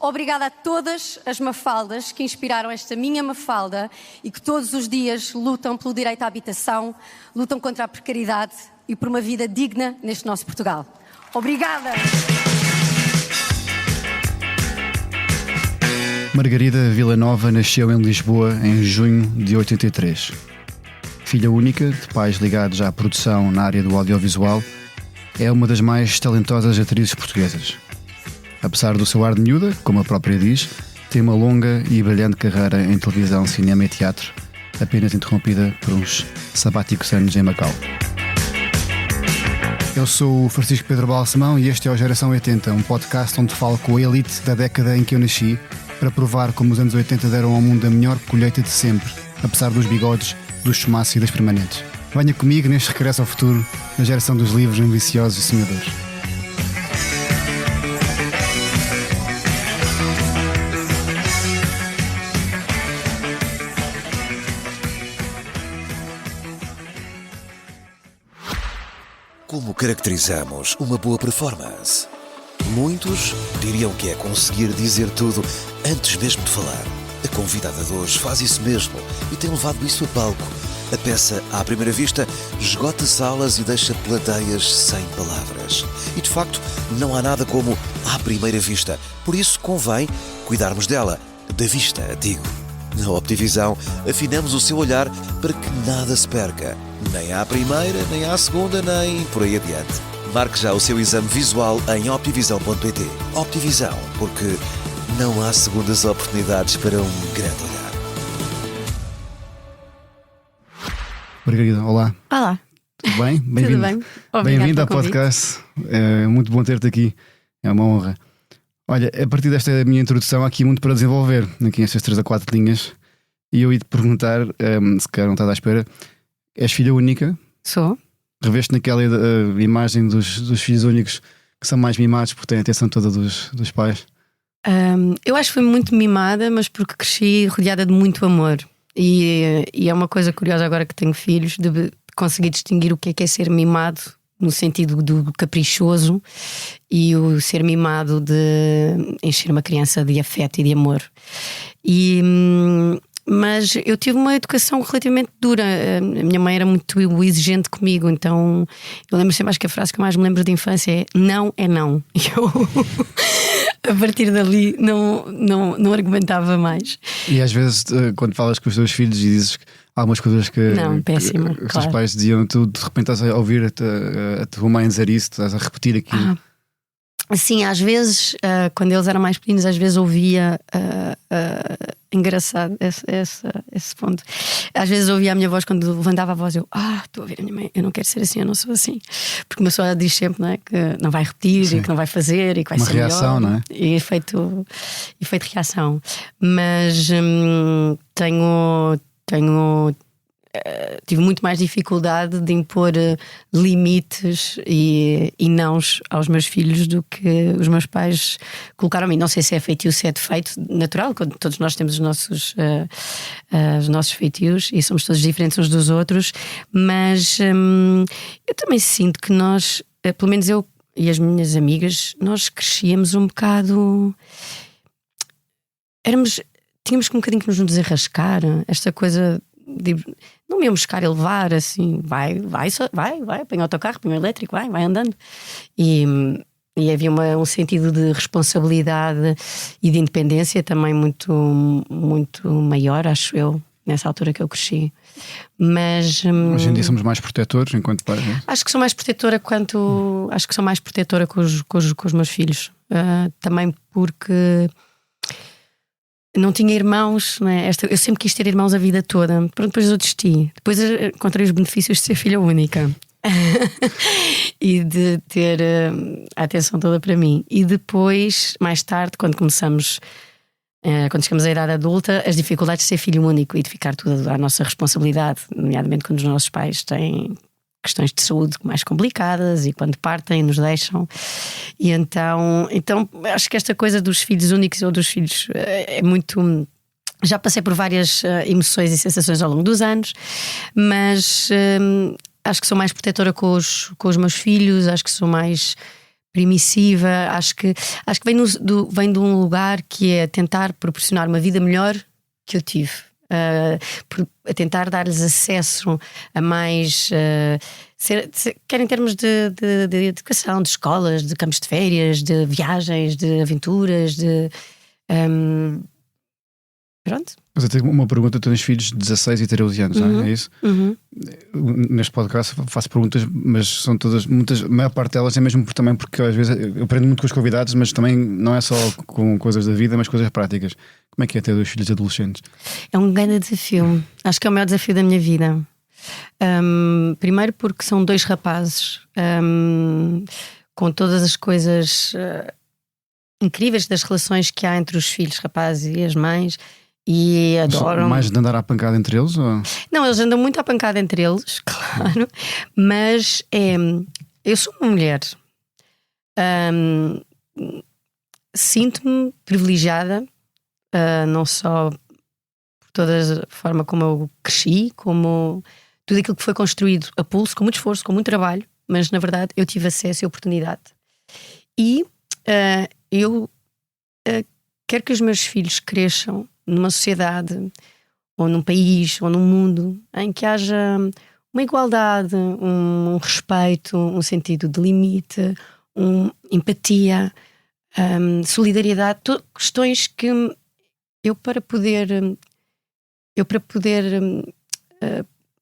Obrigada a todas as Mafaldas que inspiraram esta minha Mafalda e que todos os dias lutam pelo direito à habitação, lutam contra a precariedade e por uma vida digna neste nosso Portugal. Obrigada! Margarida Villanova nasceu em Lisboa em junho de 83. Filha única, de pais ligados à produção na área do audiovisual, é uma das mais talentosas atrizes portuguesas. Apesar do seu ar de miúda, como a própria diz, tem uma longa e brilhante carreira em televisão, cinema e teatro, apenas interrompida por uns sabáticos anos em Macau. Eu sou o Francisco Pedro Balsemão e este é o Geração 80, um podcast onde falo com a elite da década em que eu nasci, para provar como os anos 80 deram ao mundo a melhor colheita de sempre, apesar dos bigodes, dos chumaços e das permanentes. Venha comigo neste regresso ao futuro, na geração dos livros ambiciosos e sonhadores. Como caracterizamos uma boa performance? Muitos diriam que é conseguir dizer tudo antes mesmo de falar. A convidada de hoje faz isso mesmo e tem levado isso a palco. A peça, à primeira vista, esgota salas e deixa plateias sem palavras. E de facto, não há nada como à primeira vista. Por isso convém cuidarmos dela, da vista, digo. Na Optivisão, afinamos o seu olhar para que nada se perca. Nem à primeira, nem à segunda, nem por aí adiante. Marque já o seu exame visual em optivisão.pt. Optivisão, porque não há segundas oportunidades para um grande olhar. Margarida, olá. Olá. Tudo bem? Tudo bem. Bem-vindo ao podcast. É muito bom ter-te aqui. É uma honra. Olha, a partir desta minha introdução há aqui muito para desenvolver, aqui estas 3 a 4 linhas. E eu ia te perguntar, se calhar não estás à espera, és filha única? Sou. Reveste naquela imagem dos filhos únicos que são mais mimados porque têm a atenção toda dos pais? Eu acho que fui muito mimada, mas porque cresci rodeada de muito amor. E é uma coisa curiosa agora que tenho filhos, de conseguir distinguir o que é ser mimado no sentido do caprichoso e o ser mimado de encher uma criança de afeto e de amor. Mas eu tive uma educação relativamente dura. A minha mãe era muito exigente comigo, então eu lembro sempre, acho que a frase que eu mais me lembro de infância é: não é não. E eu a partir dali não argumentava mais. E às vezes quando falas com os teus filhos e dizes algumas coisas que os teus pais diziam, tu de repente estás a ouvir a tua mãe dizer isso, estás a repetir aquilo. Sim, às vezes quando eles eram mais pequenos, às vezes ouvia engraçado esse ponto. Às vezes ouvia a minha voz quando levantava a voz, eu estou a ouvir a minha mãe, eu não quero ser assim, eu não sou assim. Porque uma pessoa diz sempre, não é, que não vai repetir, sim, e que não vai fazer e que vai uma ser reação, melhor, não é? E efeito reação. Mas tive muito mais dificuldade de impor limites e nãos aos meus filhos do que os meus pais colocaram a mim. Não sei se é feitio, se é defeito natural, quando todos nós temos os nossos feitios e somos todos diferentes uns dos outros, mas eu também sinto que nós, pelo menos eu e as minhas amigas, nós crescíamos um bocado. Tínhamos um bocadinho que nos desenrascar, esta coisa. Não me iam buscar e levar assim, vai, põe o autocarro, põe o elétrico, vai andando. E havia um sentido de responsabilidade e de independência também muito, muito maior, acho eu, nessa altura que eu cresci. Mas hoje em dia somos mais protetores enquanto pais, não é? Acho que sou mais protetora acho que sou mais protetora com os meus filhos. Também porque não tinha irmãos, não é? Eu sempre quis ter irmãos a vida toda. Pronto, depois eu desisti. Depois encontrei os benefícios de ser filha única e de ter a atenção toda para mim. E depois, mais tarde, quando chegamos à idade adulta, as dificuldades de ser filho único e de ficar tudo à nossa responsabilidade, nomeadamente quando os nossos pais têm questões de saúde mais complicadas e quando partem nos deixam. E então acho que esta coisa dos filhos únicos ou dos filhos é muito. Já passei por várias emoções e sensações ao longo dos anos, mas acho que sou mais protetora com os meus filhos, acho que sou mais permissiva. Acho que vem de um lugar que é tentar proporcionar uma vida melhor que eu tive. A tentar dar-lhes acesso a mais, quer em termos de educação, de escolas, de campos de férias, de viagens, de aventuras, pronto. Mas eu tenho uma pergunta: tu tens filhos de 16 e 13 anos, não é? É isso? Neste podcast faço perguntas, mas são todas, a maior parte delas é mesmo também porque às vezes eu aprendo muito com os convidados, mas também não é só com coisas da vida, mas coisas práticas. Como é que é ter 2 filhos adolescentes? É um grande desafio. Acho que é o maior desafio da minha vida. Primeiro porque são 2 rapazes, com todas as coisas incríveis das relações que há entre os filhos rapazes e as mães, e adoram. Mais de andar à pancada entre eles? Ou? Não, eles andam muito à pancada entre eles, claro, mas eu sou uma mulher. Sinto-me privilegiada, não só por toda a forma como eu cresci, como tudo aquilo que foi construído a pulso, com muito esforço, com muito trabalho, mas na verdade eu tive acesso e oportunidade. E eu quero que os meus filhos cresçam numa sociedade, ou num país, ou num mundo em que haja uma igualdade, um respeito, um sentido de limite, empatia, solidariedade, questões que eu para poder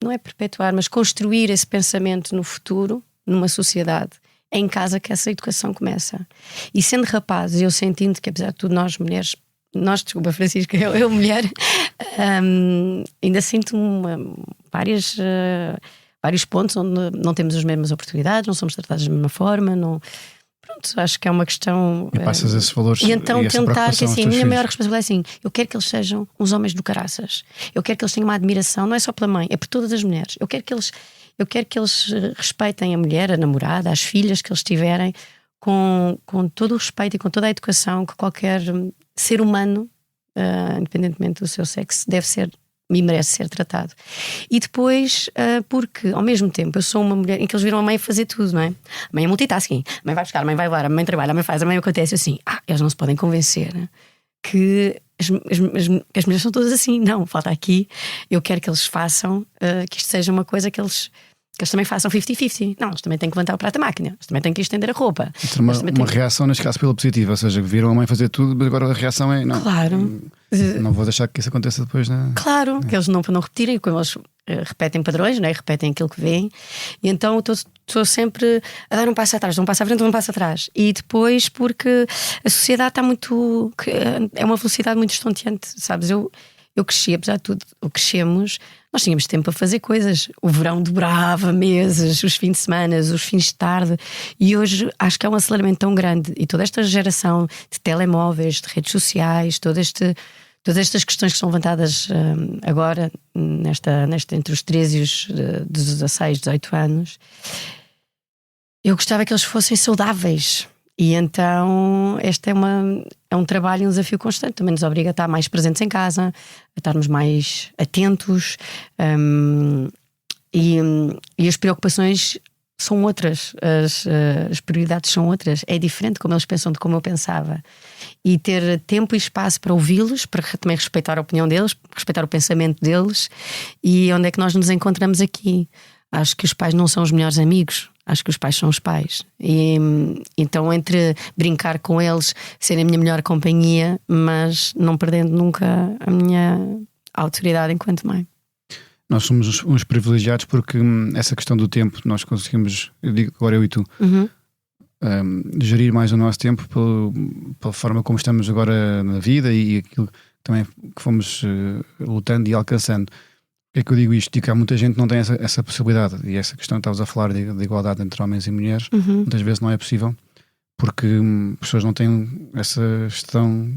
não é perpetuar, mas construir esse pensamento no futuro, numa sociedade, é em casa que essa educação começa. E sendo rapazes, eu sentindo que apesar de tudo nós mulheres, desculpa Francisca, eu mulher, ainda sinto vários pontos onde não temos as mesmas oportunidades, não somos tratados da mesma forma, não... Pronto, acho que é uma questão. E passas esses valores. E então tentar que assim, a minha maior responsabilidade é assim: eu quero que eles sejam uns homens do caraças. Eu quero que eles tenham uma admiração, não é só pela mãe, é por todas as mulheres. Eu quero que eles respeitem a mulher, a namorada, as filhas que eles tiverem, com todo o respeito e com toda a educação que qualquer ser humano, independentemente do seu sexo, deve ser e merece ser tratado. E depois, porque ao mesmo tempo eu sou uma mulher em que eles viram a mãe fazer tudo, não é? A mãe é multitasking, a mãe vai buscar, a mãe vai levar, a mãe trabalha, a mãe faz, a mãe acontece assim. Eles não se podem convencer que as mulheres são todas assim. Não, falta aqui. Eu quero que eles façam, que isto seja uma coisa que eles também façam 50-50. Não, eles também têm que levantar o prato da máquina, eles também têm que estender a roupa. Uma reação, neste caso, pela positiva, ou seja, viram a mãe fazer tudo, mas agora a reação é não. Claro. Não vou deixar que isso aconteça depois, né? Claro, que eles não repetirem, como eles repetem padrões, não é? Repetem aquilo que veem. E então estou sempre a dar um passo atrás, um passo à frente, um passo atrás. E depois, porque a sociedade está muito. É uma velocidade muito estonteante, sabes? Eu cresci, apesar de tudo, crescemos, nós tínhamos tempo para fazer coisas. O verão dobrava meses, os fins de semana, os fins de tarde. E hoje acho que é um aceleramento tão grande. E toda esta geração de telemóveis, de redes sociais, todas estas questões que são levantadas agora, entre os 13 e os 16, 18 anos, eu gostava que eles fossem saudáveis. E então este é um trabalho, um desafio constante. Também nos obriga a estar mais presentes em casa, a estarmos mais atentos, e as preocupações são outras, as prioridades são outras. É diferente como eles pensam de como eu pensava. E ter tempo e espaço para ouvi-los, para também respeitar a opinião deles, respeitar o pensamento deles. E onde é que nós nos encontramos aqui? Acho que os pais não são os melhores amigos. Acho que os pais são os pais. E então, entre brincar com eles, serem a minha melhor companhia, mas não perdendo nunca a minha autoridade enquanto mãe. Nós somos uns privilegiados porque essa questão do tempo, nós conseguimos, eu digo agora eu e tu, gerir mais o nosso tempo pela forma como estamos agora na vida e aquilo também que fomos lutando e alcançando. Por que é que eu digo isto? Digo que há muita gente que não tem essa possibilidade, e essa questão que estavas a falar de igualdade entre homens e mulheres, muitas vezes não é possível porque as pessoas não têm essa gestão,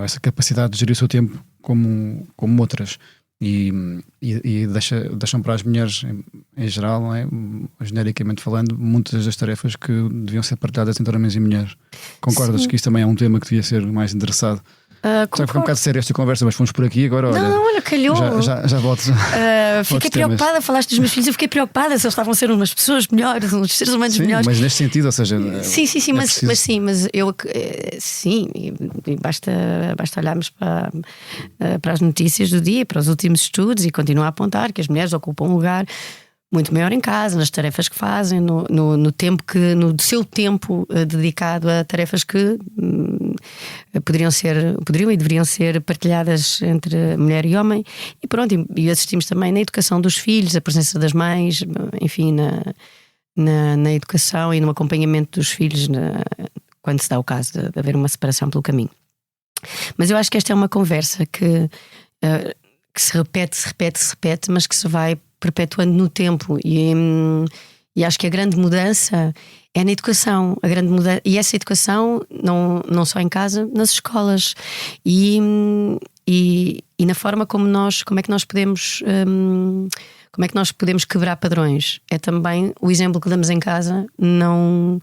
essa capacidade de gerir o seu tempo como outras, e deixam para as mulheres em geral, não é? Genericamente falando, muitas das tarefas que deviam ser partilhadas entre homens e mulheres. Concordas? Sim. Que isso também é um tema que devia ser mais endereçado? Já foi um bocado sério esta conversa, mas fomos por aqui agora. Olha, não, olha, calhou. Já volto. Fiquei preocupada, falaste dos meus filhos, eu fiquei preocupada se eles estavam a ser umas pessoas melhores, uns seres humanos melhores. Mas neste sentido, ou seja. Sim, mas eu sim, e basta olharmos para as notícias do dia, para os últimos estudos, e continuar a apontar que as mulheres ocupam um lugar muito maior em casa, nas tarefas que fazem, no tempo no seu tempo dedicado a tarefas que poderiam e deveriam ser partilhadas entre mulher e homem. E pronto, e assistimos também na educação dos filhos, a presença das mães, enfim, na educação e no acompanhamento dos filhos quando se dá o caso de haver uma separação pelo caminho. Mas eu acho que esta é uma conversa que se repete, mas que se vai perpetuando no tempo, e acho que a grande mudança é na educação, e essa educação não só em casa, nas escolas, e na forma como é que nós podemos quebrar padrões. É também o exemplo que damos em casa, não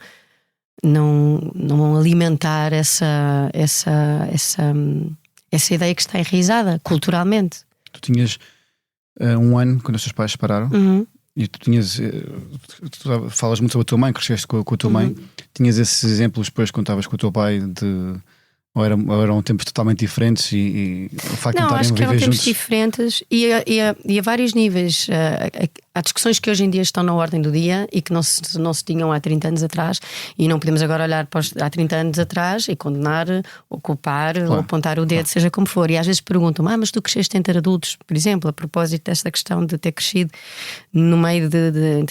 alimentar essa ideia que está enraizada culturalmente. Tu tinhas 1 ano quando os teus pais se separaram. Uhum. E tu falas muito sobre a tua mãe, cresceste com a tua mãe. Tinhas esses exemplos depois quando estavas com o teu pai ou eram tempos totalmente diferentes e o facto de não estarem a viver juntos? Não, acho que eram tempos diferentes e a vários níveis. Há discussões que hoje em dia estão na ordem do dia e que não se tinham há 30 anos atrás, e não podemos agora olhar para há 30 anos atrás e condenar, ou culpar, ou apontar o dedo, seja como for. E às vezes perguntam, mas tu cresceste entre adultos, por exemplo, a propósito desta questão de ter crescido no meio de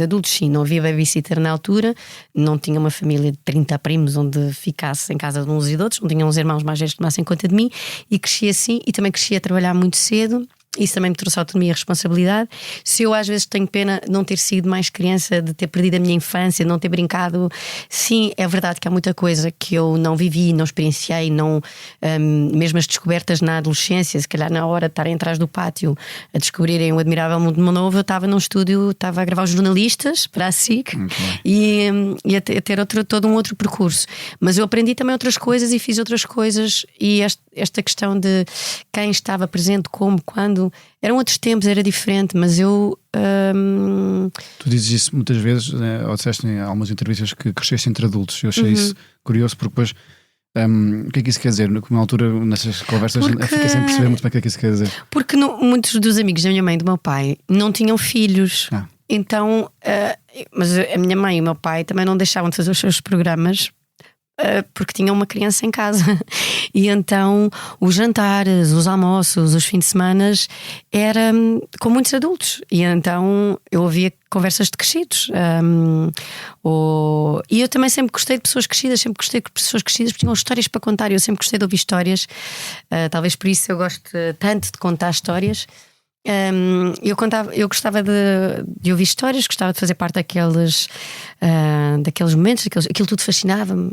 adultos. Sim, não havia babysitter na altura, não tinha uma família de 30 primos onde ficasse em casa de uns e de outros, não tinha uns irmãos mais velhos que tomassem conta de mim, e cresci assim, e também cresci a trabalhar muito cedo. Isso também me trouxe autonomia e responsabilidade. Se eu às vezes tenho pena não ter sido mais criança, de ter perdido a minha infância, de não ter brincado, sim, é verdade que há muita coisa que eu não vivi, não experienciei, mesmo as descobertas na adolescência, se calhar na hora de estarem atrás do pátio a descobrirem o admirável mundo novo, eu estava num estúdio, estava a gravar os jornalistas para a SIC e a ter todo um outro percurso. Mas eu aprendi também outras coisas e fiz outras coisas, e esta questão de quem estava presente, como, quando, eram outros tempos, era diferente, mas eu... Tu dizes isso muitas vezes, ou disseste em algumas entrevistas que cresceste entre adultos. Eu achei isso curioso, porque depois o que é que isso quer dizer? Na altura, nessas conversas, fiquei sem perceber muito bem o que é que isso quer dizer. Porque muitos dos amigos da minha mãe e do meu pai não tinham filhos. Então, mas a minha mãe e o meu pai também não deixavam de fazer os seus programas porque tinham uma criança em casa. E então os jantares, os almoços, os fins de semana era com muitos adultos, e então eu ouvia conversas de crescidos. E eu também sempre gostei de pessoas crescidas, porque tinham histórias para contar, e eu sempre gostei de ouvir histórias. Talvez por isso eu gosto tanto de contar histórias. Eu gostava de ouvir histórias, gostava de fazer parte daqueles momentos, aquilo tudo fascinava-me,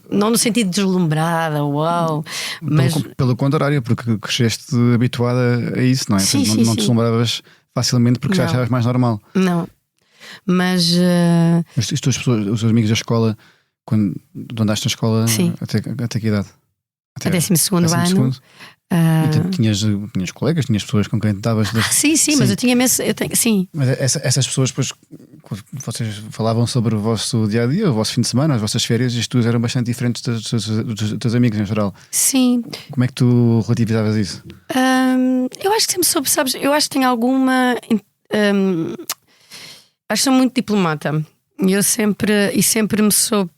não no sentido de deslumbrada, uau, mas pelo contrário, porque cresceste habituada a isso, não é? Sim, não te deslumbravas facilmente porque já achavas mais normal. Não, mas as tuas pessoas, os teus amigos da escola, quando andaste na escola, até que idade? Até 12º ano. E tinhas colegas, tinhas pessoas com quem estavas. Sim, mas eu tinha sim. Mas essas pessoas, depois, vocês falavam sobre o vosso dia a dia, o vosso fim de semana, as vossas férias, e as tuas eram bastante diferentes dos teus amigos em geral. Sim. Como é que tu relativizavas isso? Eu acho que sempre soube, sabes? Eu acho que tenho alguma. Acho que sou muito diplomata. E eu sempre me soube.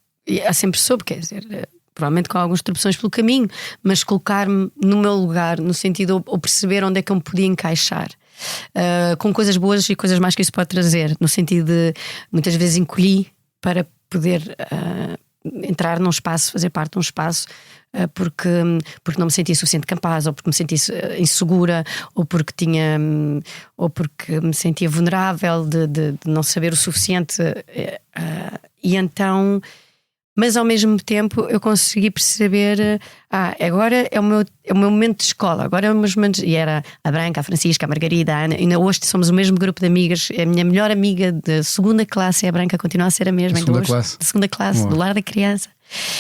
Sempre soube, quer dizer. Provavelmente com algumas interrupções pelo caminho, mas colocar-me no meu lugar, no sentido ou perceber onde é que eu me podia encaixar, com coisas boas e coisas más que isso pode trazer, no sentido de muitas vezes encolhi para poder entrar num espaço, fazer parte de um espaço, porque não me sentia suficiente capaz, ou porque me sentia insegura, ou porque me sentia vulnerável de não saber o suficiente, e então. Mas ao mesmo tempo eu consegui perceber, agora é o meu momento de escola, agora é o meu momento. E era a Branca, a Francisca, a Margarida, a Ana, e hoje somos o mesmo grupo de amigas. A minha melhor amiga de segunda classe é a Branca, continua a ser a mesma. De segunda classe? De segunda classe, do lar da criança.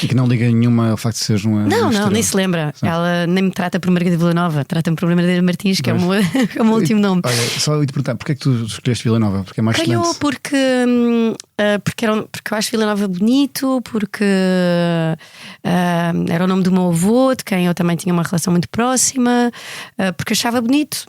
E que não liga nenhuma ao facto de seres uma. Não, nem se lembra. Sim. Ela nem me trata por Margarida Vila Nova, trata-me por Margarida Martins, que é é o meu último nome. Olha, só ia te perguntar, porquê é que tu escolheste Vila Nova? Porque é mais Calhou excelente. porque eu acho Vila Nova bonito, porque era o nome do meu avô, de quem eu também tinha uma relação muito próxima, porque achava bonito.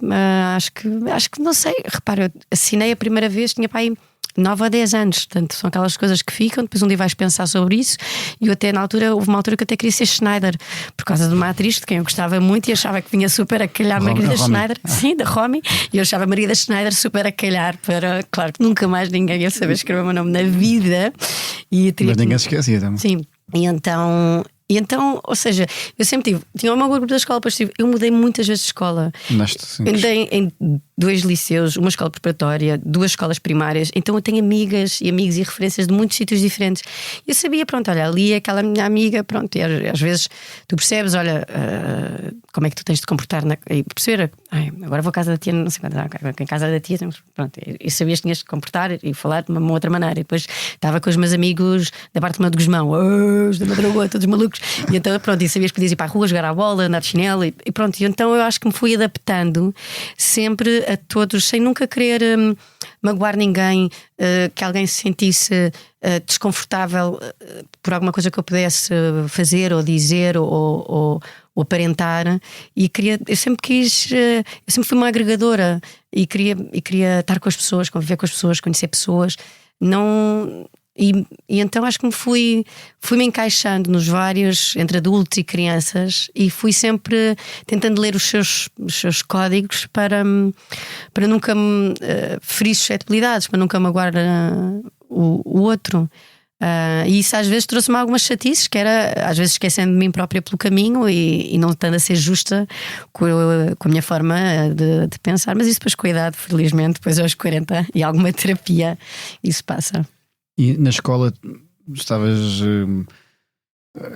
Acho que não sei, repara, eu assinei a primeira vez, tinha pai 9 a 10 anos, portanto são aquelas coisas que ficam. Depois um dia vais pensar sobre isso. E eu até houve uma altura que eu até queria ser Schneider, por causa de uma atriz de quem eu gostava muito e achava que vinha super a calhar Margarida Schneider, sim, da Romy. E eu achava Margarida Schneider super a calhar para, claro, que nunca mais ninguém ia saber escrever o meu nome na vida. Mas ninguém se esquecia também. Sim, e então, ou seja, eu sempre tinha o meu grupo da escola, depois eu mudei muitas vezes de escola. Andei em 2 liceus, uma escola preparatória, 2 escolas primárias. Então eu tenho amigas e amigos e referências de muitos sítios diferentes. Eu sabia, pronto, olha, ali é aquela minha amiga, pronto, e às vezes tu percebes, olha, como é que tu tens de te comportar e perceber, agora vou à casa da tia, não sei quando, em casa da tia, pronto, e sabias que tinhas de te comportar e falar de uma outra maneira. E depois estava com os meus amigos da parte de Guzmão, os da Madragoa, todos malucos. E então, pronto, e sabias que podias ir para a rua, jogar à bola, andar de chinelo e pronto. E então eu acho que me fui adaptando sempre a todos, sem nunca querer magoar ninguém, que alguém se sentisse desconfortável por alguma coisa que eu pudesse fazer ou dizer ou aparentar. E eu sempre fui uma agregadora e queria estar com as pessoas, conviver com as pessoas, conhecer pessoas. E então acho que fui-me encaixando nos vários, entre adultos e crianças, e fui sempre tentando ler os seus códigos para nunca ferir suscetibilidades, para nunca magoar o outro. E isso às vezes trouxe-me algumas chatices, que era às vezes esquecendo de mim própria pelo caminho e não estando a ser justa com a minha forma de pensar. Mas isso depois com a idade, felizmente, depois aos 40 e alguma terapia, isso passa. E na escola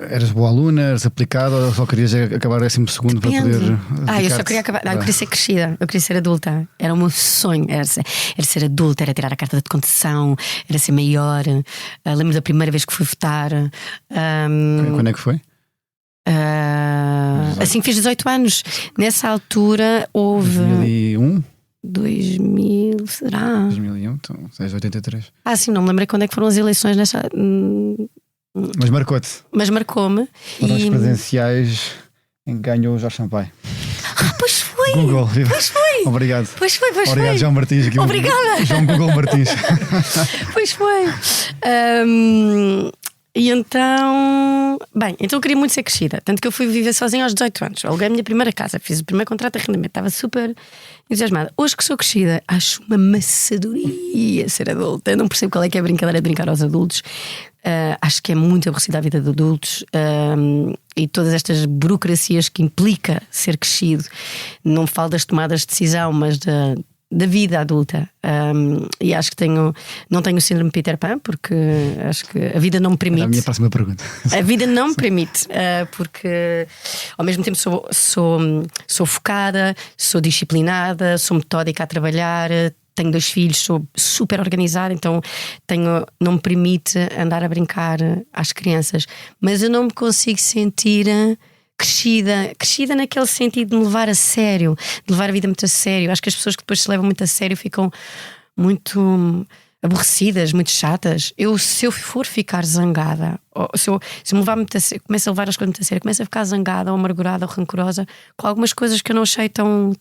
eras boa aluna, eras aplicada, ou só querias acabar 12º para poder. Eu só queria acabar. Eu queria ser crescida, eu queria ser adulta. Era o meu sonho, era ser adulta, era tirar a carta de condução, era ser maior. Lembro da primeira vez que fui votar. Quando é que foi? Assim que fiz 18 anos. Nessa altura houve. 2001? 2000, será? 2001, então, 83. Sim, não me lembrei quando é que foram as eleições nessa. Mas marcou-te. Mas marcou-me. Foram as presidenciais em que ganhou o Jorge Sampaio. Pois foi! Google, pois foi! Obrigado. Pois foi. Obrigado, João Martins. Aqui Obrigada! João Google Martins. Pois foi. E então, então eu queria muito ser crescida. Tanto que eu fui viver sozinha aos 18 anos. Aluguei a minha primeira casa, fiz o primeiro contrato de arrendamento, estava super entusiasmada. Hoje que sou crescida, acho uma maçadoria ser adulta. Eu não percebo qual é que é a brincadeira de brincar aos adultos. Acho que é muito aborrecida a vida de adultos, e todas estas burocracias que implica ser crescido. Não falo das tomadas de decisão, mas da vida adulta. E acho que não tenho o síndrome de Peter Pan, porque acho que a vida não me permite. É a minha próxima pergunta. A vida não me permite, porque ao mesmo tempo sou focada, sou disciplinada, sou metódica a trabalhar, tenho 2 filhos, sou super organizada, então não me permite andar a brincar às crianças. Mas eu não me consigo sentir crescida naquele sentido de me levar a sério, de levar a vida muito a sério. Acho que as pessoas que depois se levam muito a sério ficam muito aborrecidas, muito chatas. Se eu for ficar zangada, ou se eu me levar muito a sério, começo a levar as coisas muito a sério, começo a ficar zangada ou amargurada ou rancorosa com algumas coisas que eu não achei tão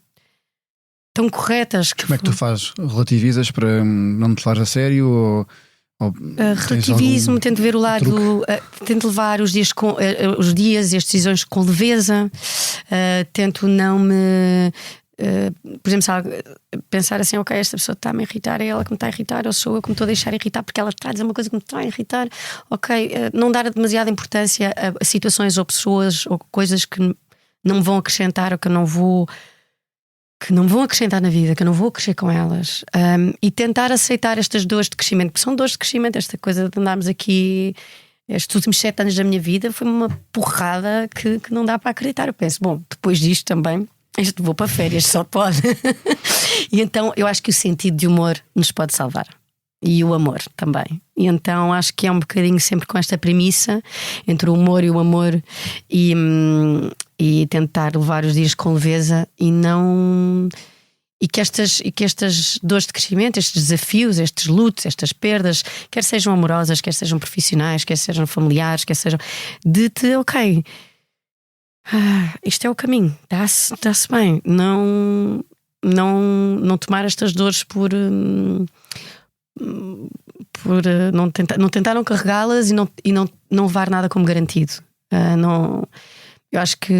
corretas. Como é que tu fazes? Relativizas para não te levar a sério? Relativismo, tento ver o lado, tento levar os dias e as decisões com leveza, tento não me. Por exemplo, pensar assim, ok, esta pessoa está-me a irritar, é ela que me está a irritar, ou sou eu que me estou a deixar irritar porque ela está a dizer uma coisa que me está a irritar. Ok, não dar demasiada importância a situações ou pessoas ou coisas que não me vão acrescentar ou que não vão acrescentar na vida, que eu não vou crescer com elas, e tentar aceitar estas dores de crescimento, porque são dores de crescimento. Esta coisa de andarmos aqui estes últimos 7 anos da minha vida foi uma porrada que não dá para acreditar. Eu penso, bom, depois disto também vou para férias, só pode. E então eu acho que o sentido de humor nos pode salvar. e o amor também. E então acho que é um bocadinho sempre com esta premissa entre o humor e o amor, e tentar levar os dias com leveza e não. E que estas dores de crescimento, estes desafios, estes lutos, estas perdas, quer sejam amorosas, quer sejam profissionais, quer sejam familiares, quer sejam ok, isto é o caminho, dá-se bem. Não tomar estas dores por não tentaram carregá-las e não levar nada como garantido. Eu acho que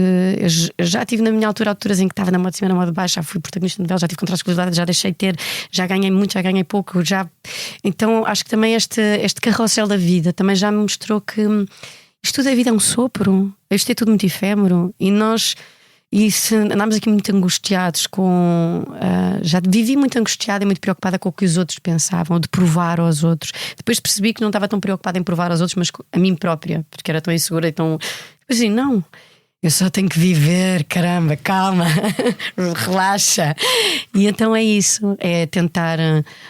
eu já tive na minha alturas em que estava na moda de cima, na moda de baixo, já fui protagonista de novela, já tive contratos com exclusividade, já deixei de ter, já ganhei muito, já ganhei pouco, Então acho que também este carrossel da vida também já me mostrou que isto tudo da vida é um sopro, isto é tudo muito efêmero, e se andámos aqui muito angustiados já vivi muito angustiada e muito preocupada com o que os outros pensavam, ou de provar aos outros. Depois percebi que não estava tão preocupada em provar aos outros, mas a mim própria, porque era tão insegura e tão assim, não, eu só tenho que viver, caramba, calma, relaxa. E então é isso, é tentar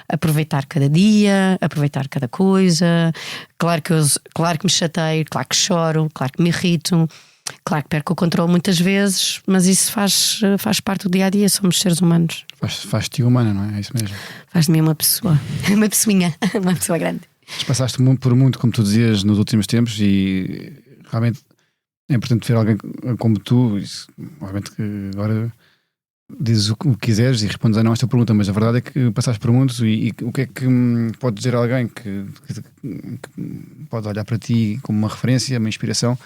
aproveitar cada dia, aproveitar cada coisa. Claro que me chateio, claro que choro, claro que me irrito, claro que perco o controle muitas vezes, mas isso faz parte do dia a dia. Somos seres humanos. Faz-te humana, não é? É isso mesmo. Faz de mim uma pessoa, uma pessoinha, uma pessoa grande. Passaste por muito, como tu dizias, nos últimos tempos, e realmente é importante ver alguém como tu. Obviamente que agora dizes o que quiseres e respondes a não esta pergunta, mas a verdade é que passaste por muitos, e o que é que pode dizer a alguém que pode olhar para ti como uma referência, uma inspiração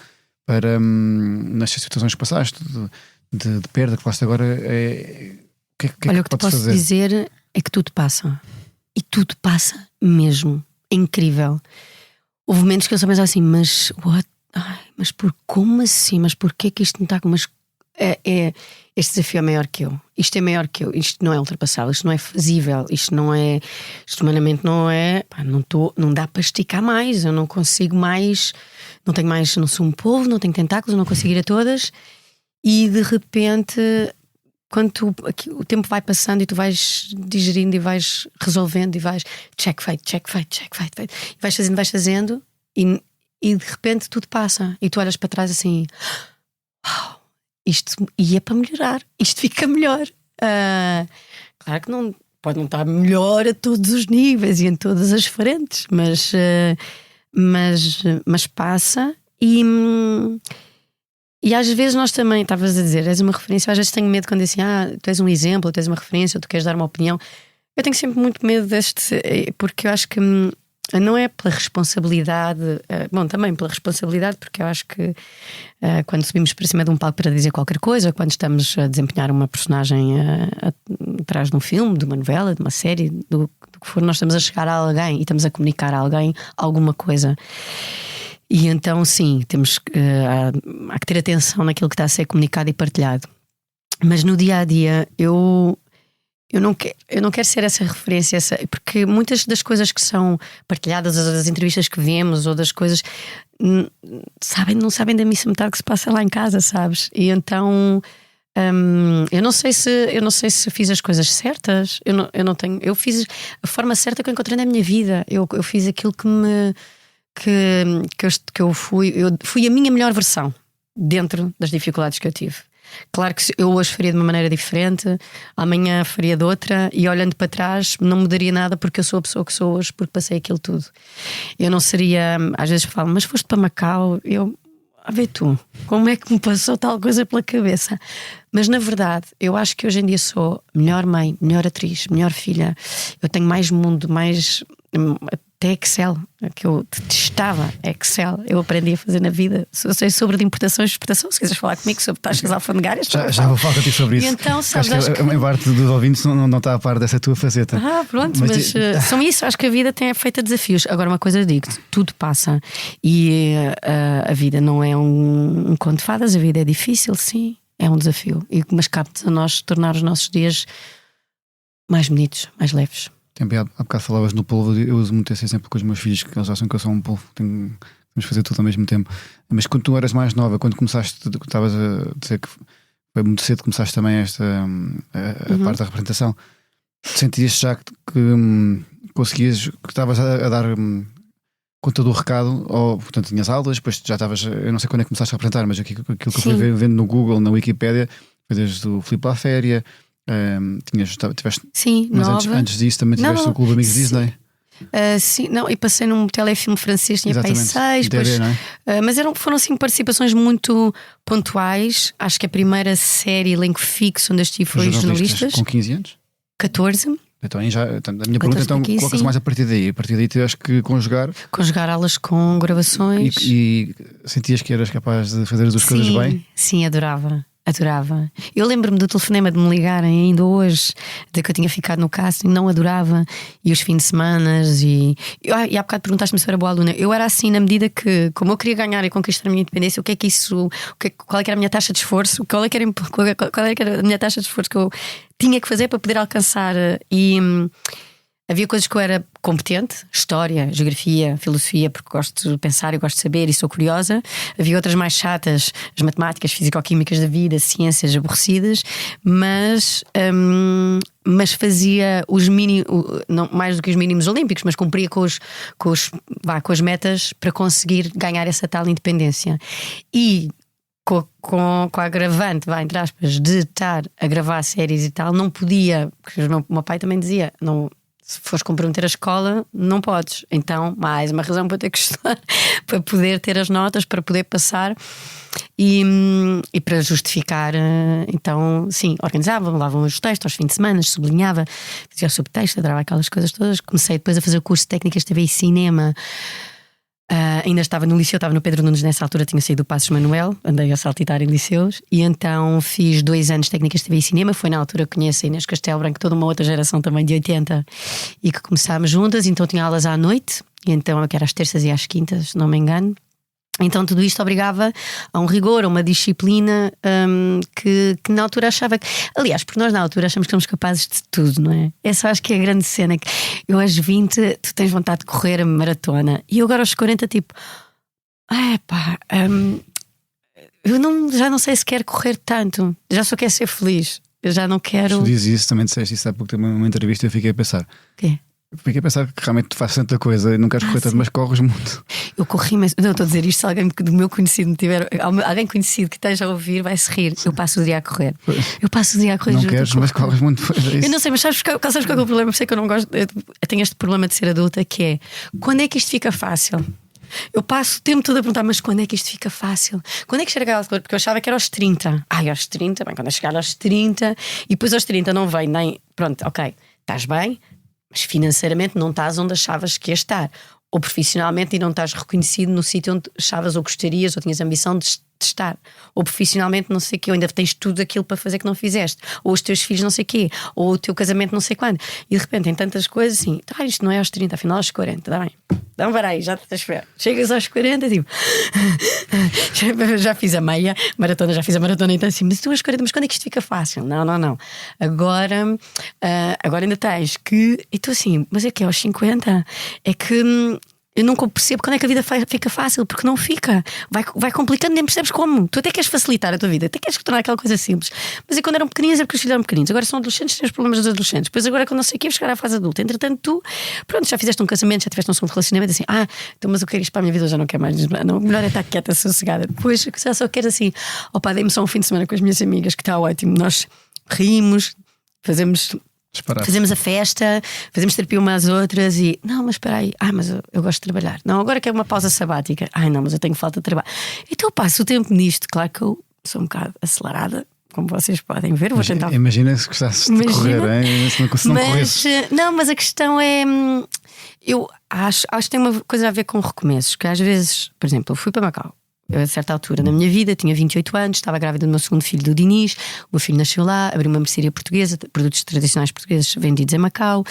para nestas situações que passaste de perda que passaste agora? Olha, o que te posso dizer é que tudo passa, e tudo passa mesmo. É incrível. Houve momentos que eu só pensava assim, mas como assim? Mas porquê que isto não está com umas... Este desafio é maior que eu. Isto é maior que eu. Isto não é ultrapassável. Isto não é fazível. Isto humanamente não é... não dá para esticar mais. Eu não consigo mais. Não tenho mais... Não sou um polvo, não tenho tentáculos, eu não consigo ir a todas. E de repente, quando o tempo vai passando e tu vais digerindo e vais resolvendo e vais check feito. E vais fazendo e de repente tudo passa. E tu olhas para trás assim... Uau! Isto ia para melhorar, isto fica melhor. Claro que não pode não estar melhor a todos os níveis e em todas as frentes, mas passa. E às vezes nós também, estavas a dizer, és uma referência. Às vezes tenho medo quando dizem, tu és um exemplo, tu és uma referência, ou tu queres dar uma opinião. Eu tenho sempre muito medo porque eu acho que não é pela responsabilidade, também pela responsabilidade, porque eu acho que quando subimos para cima de um palco para dizer qualquer coisa, quando estamos a desempenhar uma personagem atrás de um filme, de uma novela, de uma série, do que for, nós estamos a chegar a alguém e estamos a comunicar a alguém alguma coisa. E então sim, há que ter atenção naquilo que está a ser comunicado e partilhado. Mas no dia a dia eu não quero ser essa referência, porque muitas das coisas que são partilhadas, ou das entrevistas que vemos, ou das coisas, não sabem da missa metade que se passa lá em casa, sabes? E então eu não sei se fiz as coisas certas. Eu fiz a forma certa que eu encontrei na minha vida. Eu fiz aquilo que eu fui a minha melhor versão dentro das dificuldades que eu tive. Claro que eu hoje faria de uma maneira diferente, amanhã faria de outra, e olhando para trás não mudaria nada, porque eu sou a pessoa que sou hoje porque passei aquilo tudo. Eu não seria... Às vezes falam, mas foste para Macau? Vê tu, como é que me passou tal coisa pela cabeça? Mas na verdade, eu acho que hoje em dia sou melhor mãe, melhor atriz, melhor filha. Eu tenho mais mundo, mais... Até Excel, que eu detestava Excel, eu aprendi a fazer na vida. Eu sei sobre de importação e exportação. Se quiseres falar comigo sobre taxas alfandegárias, já vou falar contigo sobre isso. E então, sabes, acho que a maior parte dos ouvintes não está a par dessa tua faceta. Pronto, mas são isso. Acho que a vida é feita de desafios. Agora, uma coisa digo, tudo passa. E a vida não é um conto de fadas. A vida é difícil, sim, é um desafio. Mas cabe-nos a nós tornar os nossos dias mais bonitos, mais leves. Há bocado falavas no polvo. Eu uso muito esse exemplo com os meus filhos, que eles acham que eu sou um polvo. Temos de fazer tudo ao mesmo tempo. Mas quando tu eras mais nova, quando começaste, estavas a dizer que foi muito cedo, começaste também a parte da representação. Sentias já que conseguias, que estavas a dar conta do recado, ou portanto tinhas aulas, depois já estavas, eu não sei quando é que começaste a apresentar, mas aquilo que eu fui vendo no Google, na Wikipédia, foi desde o Filipe à Féria, tiveste, sim, mas nova. antes disso também tiveste o Clube Amigos Disney. Sim, não, e passei num telefilme francês, tinha pai 6, depois, não é? mas foram assim participações muito pontuais. Acho que a primeira série, elenco fixo, onde estive foi Jornalistas. Com 15 anos? 14. Então, a minha pergunta então coloca-se mais a partir daí. A partir daí tiveste que conjugar aulas com gravações. E sentias que eras capaz de fazer as duas coisas bem? Sim, adorava. Eu lembro-me do telefonema de me ligarem ainda hoje, de que eu tinha ficado no casting, não adorava. E os fins de semana e há bocado perguntaste-me se eu era boa aluna. Eu era assim na medida que, como eu queria ganhar e conquistar a minha independência, qual é que era a minha taxa de esforço, qual é que era a minha taxa de esforço que eu tinha que fazer para poder alcançar. E havia coisas que eu era competente, história, geografia, filosofia, porque gosto de pensar e gosto de saber e sou curiosa. Havia outras mais chatas, as matemáticas, físico-químicas da vida, ciências aborrecidas, mas fazia os mínimos, não mais do que os mínimos olímpicos, mas cumpria com as metas para conseguir ganhar essa tal independência. E com a agravante, entre aspas, de estar a gravar séries e tal, não podia, porque o meu pai também dizia, não. Se fores comprometer a escola, não podes. Então, mais uma razão para ter que estudar, para poder ter as notas, para poder passar e para justificar. Então, sim, organizava, levava os textos aos fins de semana, sublinhava, fazia o subtexto, adorava aquelas coisas todas. Comecei depois a fazer o curso de técnicas de TV e cinema. Ainda estava no liceu, estava no Pedro Nunes nessa altura, tinha saído do Passos Manuel, andei a saltitar em liceus e então fiz 2 anos de técnicas de TV e cinema. Foi na altura que conheci a Inês Castelo Branco, toda uma outra geração também de 80 e que começámos juntas. Então tinha aulas à noite, e então que era às terças e às quintas, se não me engano. Então tudo isto obrigava a um rigor, a uma disciplina que na altura achava que... Aliás, porque nós na altura achamos que somos capazes de tudo, não é? Essa acho que é a grande cena, que eu aos 20 tu tens vontade de correr a maratona e eu agora aos 40 tipo eu já não sei se quero correr tanto, já só quero ser feliz, eu já não quero... Tu dizes isso, também disseste isso há pouco tempo numa entrevista e eu fiquei a pensar... O quê? Fiquei a pensar que realmente tu fazes tanta coisa e não queres correr tanto, mas corres muito. Eu corri, mas não estou a dizer isto. Se alguém do meu conhecido me tiver, alguém conhecido que esteja a ouvir, vai se rir. Eu passo o dia a correr. Eu passo o dia a correr. Não queres, mas corres muito. Eu não sei, mas sabes qual é o problema? Por isso é que eu não gosto. Eu tenho este problema de ser adulta, que é quando é que isto fica fácil? Eu passo o tempo todo a perguntar, mas quando é que isto fica fácil? Quando é que chega a... Porque eu achava que era aos 30. Aos 30, bem, quando eu chegar aos 30 e depois aos 30 não vem nem. Pronto, ok, estás bem, mas financeiramente não estás onde achavas que ias estar, ou profissionalmente e não estás reconhecido no sítio onde achavas ou gostarias ou tinhas ambição de estar, ou profissionalmente não sei o quê, ou ainda tens tudo aquilo para fazer que não fizeste, ou os teus filhos não sei o quê, ou o teu casamento não sei quando, e de repente tem tantas coisas assim, isto não é aos 30, afinal aos 40, dá bem, então peraí, já te espera. Chegas aos 40, tipo já fiz a meia maratona, então assim, mas tu aos 40, mas quando é que isto fica fácil? Não, agora ainda tens que, e tu assim, mas é que é aos 50, é que eu nunca percebo quando é que a vida fica fácil, porque não fica, vai complicando, nem percebes como. Tu até queres facilitar a tua vida, até queres tornar aquela coisa simples, mas quando eram pequeninos é porque os filhos eram pequeninos, agora são adolescentes, tens os problemas dos adolescentes, depois agora quando não sei o que chegar à fase adulta, entretanto tu, pronto, já fizeste um casamento, já tiveste um segundo relacionamento, assim, então mas eu quero isto para a minha vida, eu já não quero mais, não, melhor é estar quieta, sossegada. Depois já só quero assim, dei-me só um fim de semana com as minhas amigas, que está ótimo, nós rimos, fazemos a festa, fazemos terapia umas às outras e não, mas espera aí, mas eu gosto de trabalhar. Não, agora quero uma pausa sabática. Não, mas eu tenho falta de trabalho. Então eu passo o tempo nisto. Claro que eu sou um bocado acelerada, como vocês podem ver. Vou tentar. Imagina se gostasses de correr, hein? Se não corresses. Não, mas a questão é, eu acho que tem uma coisa a ver com recomeços, que às vezes, por exemplo, eu fui para Macau. Eu, a certa altura na minha vida, tinha 28 anos, estava grávida do meu segundo filho, do Dinis. O meu filho nasceu lá, abri uma mercearia portuguesa, produtos tradicionais portugueses vendidos em Macau.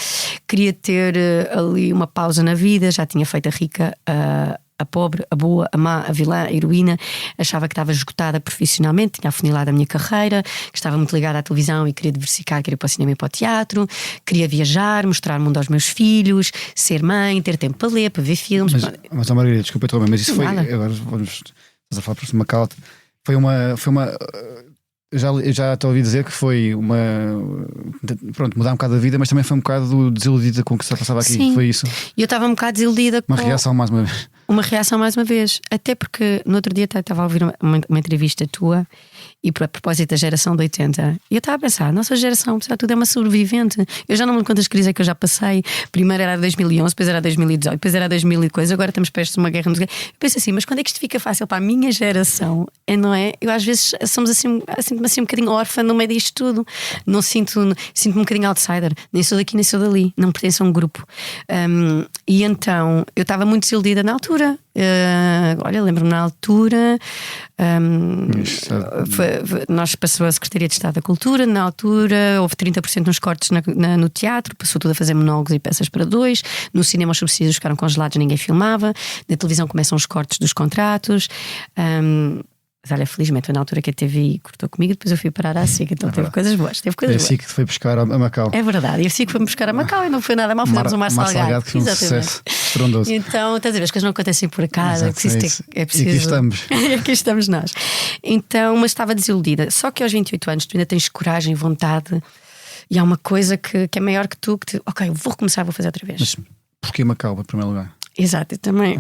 Queria ter ali uma pausa na vida, já tinha feito a rica, a pobre, a boa, a má, a vilã, a heroína. Achava que estava esgotada profissionalmente, tinha afunilado a minha carreira, que estava muito ligada à televisão e queria diversificar, queria ir para o cinema e para o teatro, queria viajar, mostrar o mundo aos meus filhos, ser mãe, ter tempo para ler, para ver filmes. Mas Margarida, desculpa, mas isso foi, agora estás a falar por Macau, foi uma eu já te ouvi dizer que foi pronto, mudar um bocado a vida, mas também foi um bocado desiludida com o que se passava aqui. Sim. Foi isso? E eu estava um bocado desiludida Uma reação mais uma vez. Uma reação mais uma vez. Até porque no outro dia estava a ouvir uma entrevista tua e a propósito da geração de 80. E eu estava a pensar, a nossa geração, apesar de tudo, é uma sobrevivente. Eu já não me lembro quantas crises é que eu já passei. Primeiro era 2011, depois era 2018, depois era 2000 e coisa. Agora estamos prestes a uma guerra. Eu penso assim, mas quando é que isto fica fácil para a minha geração? Não é? Eu às vezes somos assim, sinto-me assim um bocadinho órfã no meio disto tudo. Não sinto-me um bocadinho outsider. Nem sou daqui, nem sou dali. Não pertenço a um grupo. E então eu estava muito desiludida na altura. Olha, lembro-me na altura nós passou a Secretaria de Estado da Cultura. Na altura houve 30% nos cortes no teatro, passou tudo a fazer monólogos e peças para 2. No cinema os subsídios ficaram congelados, ninguém filmava. Na televisão começam os cortes dos contratos. Mas olha, felizmente foi na altura que a TVI cortou comigo e depois eu fui parar à SIC, então teve coisas boas. É assim que te foi buscar a Macau. É verdade, e assim que foi-me buscar a Macau e não foi nada mal, fizemos um Mar Salgado. Que foi um sucesso estrondoso. Então, estás a ver, as coisas não acontecem por acaso, é preciso. E aqui estamos. E aqui estamos nós. Então, mas estava desiludida. Só que aos 28 anos tu ainda tens coragem, vontade, e há uma coisa que é maior que tu, ok, vou começar, vou fazer outra vez. Mas porquê Macau, em primeiro lugar? Exato, eu também.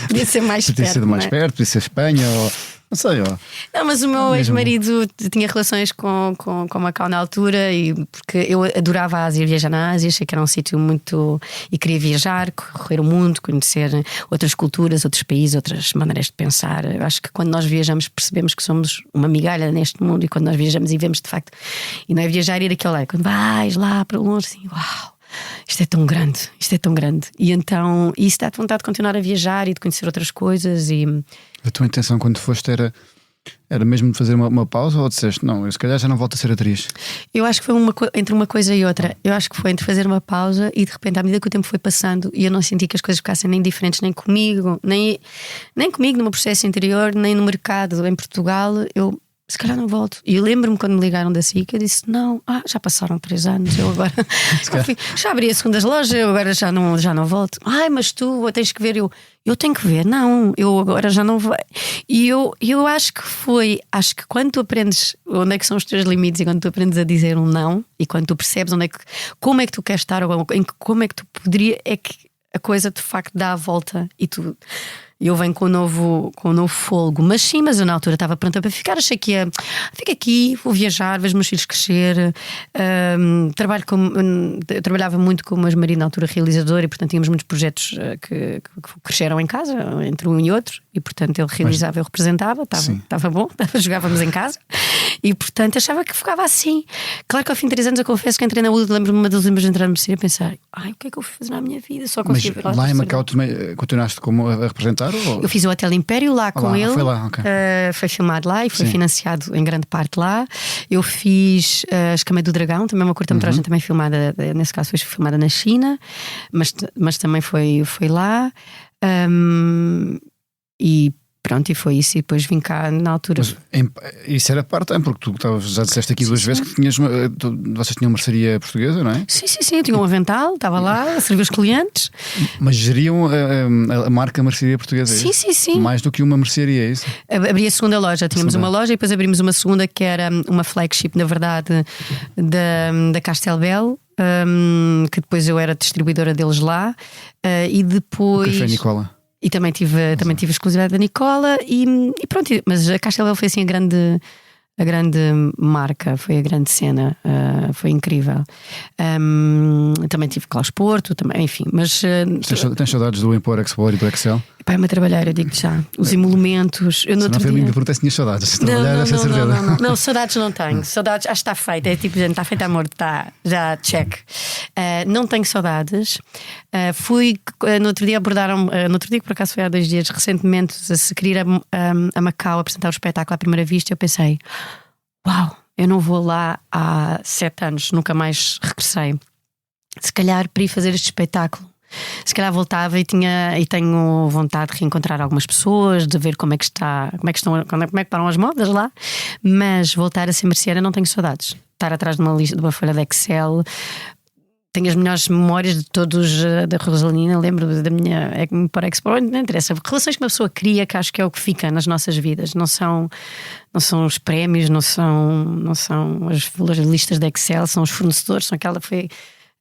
Podia ser mais perto. Podia ser mais perto, podia ser Espanha ou. Não sei, ó. Não, mas o meu ex-marido tinha relações com Macau na altura, e porque eu adorava a Ásia, viajar na Ásia, achei que era um sítio muito. E queria viajar, correr o mundo, conhecer outras culturas, outros países, outras maneiras de pensar. Eu acho que quando nós viajamos percebemos que somos uma migalha neste mundo, e quando nós viajamos e vemos de facto. E não é viajar e ir aquele lado, quando vais lá para longe, assim, uau! Isto é tão grande, isto é tão grande. E então isso dá-te vontade de continuar a viajar e de conhecer outras coisas. E a tua intenção quando foste era mesmo de fazer uma pausa, ou disseste, não, eu se calhar já não volto a ser atriz? Eu acho que foi entre uma coisa e outra. Eu acho que foi entre fazer uma pausa e de repente, à medida que o tempo foi passando e eu não senti que as coisas ficassem nem diferentes, nem comigo, nem comigo no meu processo interior, nem no mercado em Portugal, eu se calhar não volto. E eu lembro-me quando me ligaram da SIC, eu disse: não, já passaram 3 anos, eu agora já abri a segunda loja, eu agora já não volto. Mas tu tens que ver. Eu tenho que ver, não, eu agora já não vou. E eu acho que quando tu aprendes onde é que são os teus limites, e quando tu aprendes a dizer um não, e quando tu percebes como é que tu queres estar, ou como é que tu poderia, é que a coisa de facto dá a volta e tu. Eu venho com um novo fôlego. Mas eu na altura estava pronta para ficar. Achei que fico aqui, vou viajar, vejo meus filhos crescer. Eu trabalhava muito com o meu marido na altura, realizador, e portanto tínhamos muitos projetos que cresceram em casa, entre um e outro. E portanto ele realizava, eu representava, estava bom, jogávamos em casa. E portanto achava que ficava assim. Claro que ao fim de 3 anos eu confesso que entrei na UD, lembro-me uma das últimas de entrar no piscina e pensar: o que é que eu fui fazer na minha vida? Só consegui ver lá em Macau também continuaste como a representar? Ou? Eu fiz o Hotel Império lá com ele. Foi lá, okay. Foi filmado lá e foi financiado em grande parte lá. Eu fiz a Escama do Dragão, também uma curta-metragem também filmada, nesse caso foi filmada na China, mas também foi lá. E pronto, e foi isso. E depois vim cá na altura. Mas, isso era part-time, porque tu já disseste aqui 2 vezes que vocês tinham uma mercearia portuguesa, não é? Sim, eu tinha um avental, estava lá a servir os clientes. Mas geriam a marca mercearia portuguesa? Sim. Mais do que uma mercearia, é isso? Abri a segunda loja, tínhamos uma loja e depois abrimos uma segunda que era uma flagship, na verdade, da Castelbel. Que depois eu era distribuidora deles lá. E depois. O Café Nicola. E também tive a exclusividade da Nicola e pronto, mas a Castelbel foi assim a grande marca, foi a grande cena, foi incrível. Também tive Klaus Porto, também, enfim, mas tens saudades do Impor Expor e do Excel? Pai-me a trabalhar, eu digo já. Os emolumentos. Eu não foi me perguntar se tinhas saudades. Não, saudades não tenho. Saudades, acho que está feita. É tipo, está feito amor, está já check. Não tenho saudades. Fui no outro dia no outro dia, que por acaso foi há 2 dias, recentemente, a se querer a Macau apresentar o espetáculo à primeira vista. Eu pensei: uau, eu não vou lá há 7 anos, nunca mais regressei. Se calhar para ir fazer este espetáculo. Se calhar voltava e tenho vontade de reencontrar algumas pessoas, de ver como é que param as modas lá. Mas voltar a ser mercearia não tenho saudades. Estar atrás de uma folha de Excel, tenho as melhores memórias de todos da Rosalina. Lembro da minha para Expo, não interessa. Relações que uma pessoa cria, que acho que é o que fica nas nossas vidas. Não são os prémios, não são as listas de Excel, são os fornecedores. São aquela foi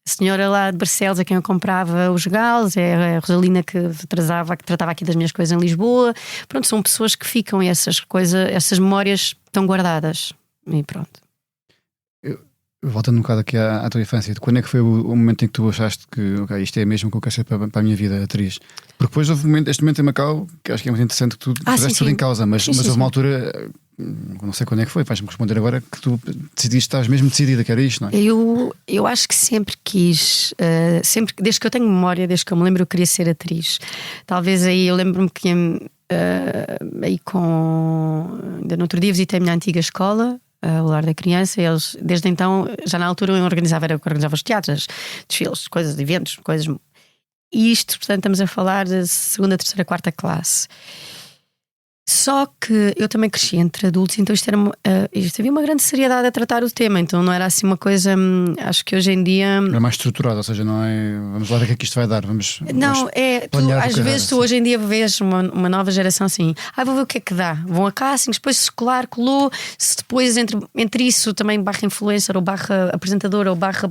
a senhora lá de Barcelos a quem eu comprava os galos, é a Rosalina que tratava aqui das minhas coisas em Lisboa. Pronto, são pessoas que ficam e essas memórias estão guardadas. E pronto. Voltando um bocado aqui à tua infância, quando é que foi o momento em que tu achaste que okay, isto é mesmo que eu quero ser para a minha vida, atriz? Porque depois houve este momento em Macau que acho que é muito interessante, que tu puseste tudo em causa, mas houve uma altura, não sei quando é que foi, vais-me responder agora, que tu decidiste, estás mesmo decidida que era isto, não é? Eu acho que sempre quis, desde que eu tenho memória, desde que eu me lembro, eu queria ser atriz. Talvez aí eu lembro-me que aí ainda no outro dia visitei a minha antiga escola, o Lar da Criança, e eles, desde então, já na altura eu organizava os teatros, desfiles, coisas, eventos, coisas. E isto, portanto, estamos a falar de 2ª, 3ª, 4ª classe. Só que eu também cresci entre adultos, então isto havia uma grande seriedade a tratar o tema, então não era assim uma coisa, acho que hoje em dia é mais estruturado, ou seja, não é vamos lá ver o que é que isto vai dar, às vezes tu hoje em dia vês uma nova geração assim, vou ver o que é que dá, vão a castings, depois se colar, colou, se depois entre isso também barra influencer ou barra apresentador ou barra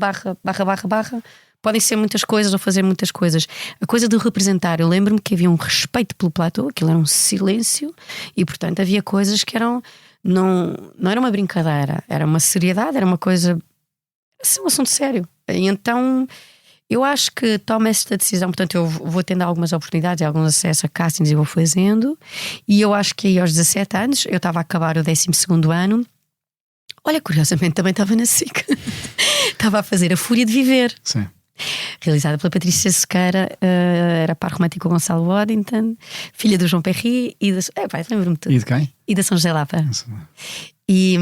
podem ser muitas coisas ou fazer muitas coisas. A coisa de representar, eu lembro-me que havia um respeito pelo platô, aquilo era um silêncio, e portanto havia coisas que eram, não era uma brincadeira, era uma seriedade, era uma coisa, um assunto sério. E então eu acho que tomo esta decisão, portanto eu vou tendo algumas oportunidades, alguns acessos a castings e vou fazendo, e eu acho que aí aos 17 anos, eu estava a acabar o 12º ano. Olha, curiosamente também estava na SIC. Estava a fazer A Fúria de Viver. Sim. Realizada pela Patrícia Sequeira, era par romântico com Gonçalo Waddington, filha do João Perry e lembro-me tudo. E de quem? E da São José Lapa. E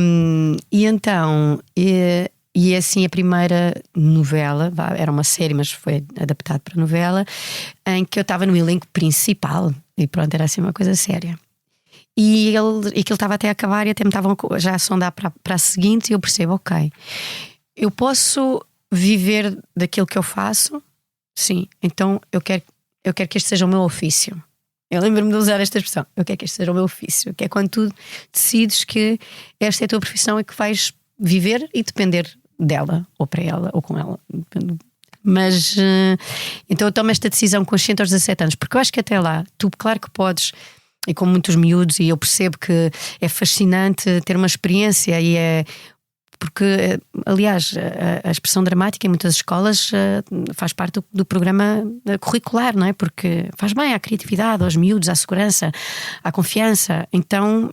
então, e assim a primeira novela, era uma série, mas foi adaptado para novela, em que eu estava no elenco principal, e pronto, era assim uma coisa séria. E que ele estava até a acabar e até me estavam já a sondar para a seguinte, e eu percebo, ok, eu posso viver daquilo que eu faço, sim, então eu quero que este seja o meu ofício. Eu lembro-me de usar esta expressão, eu quero que este seja o meu ofício, que é quando tu decides que esta é a tua profissão e que vais viver e depender dela, ou para ela, ou com ela. Mas então eu tomo esta decisão consciente aos 17 anos, porque eu acho que até lá, tu claro que podes, e com muitos miúdos, e eu percebo que é fascinante ter uma experiência, e é porque, aliás, a expressão dramática em muitas escolas faz parte do programa curricular, não é? Porque faz bem à criatividade, aos miúdos, à segurança, à confiança. Então,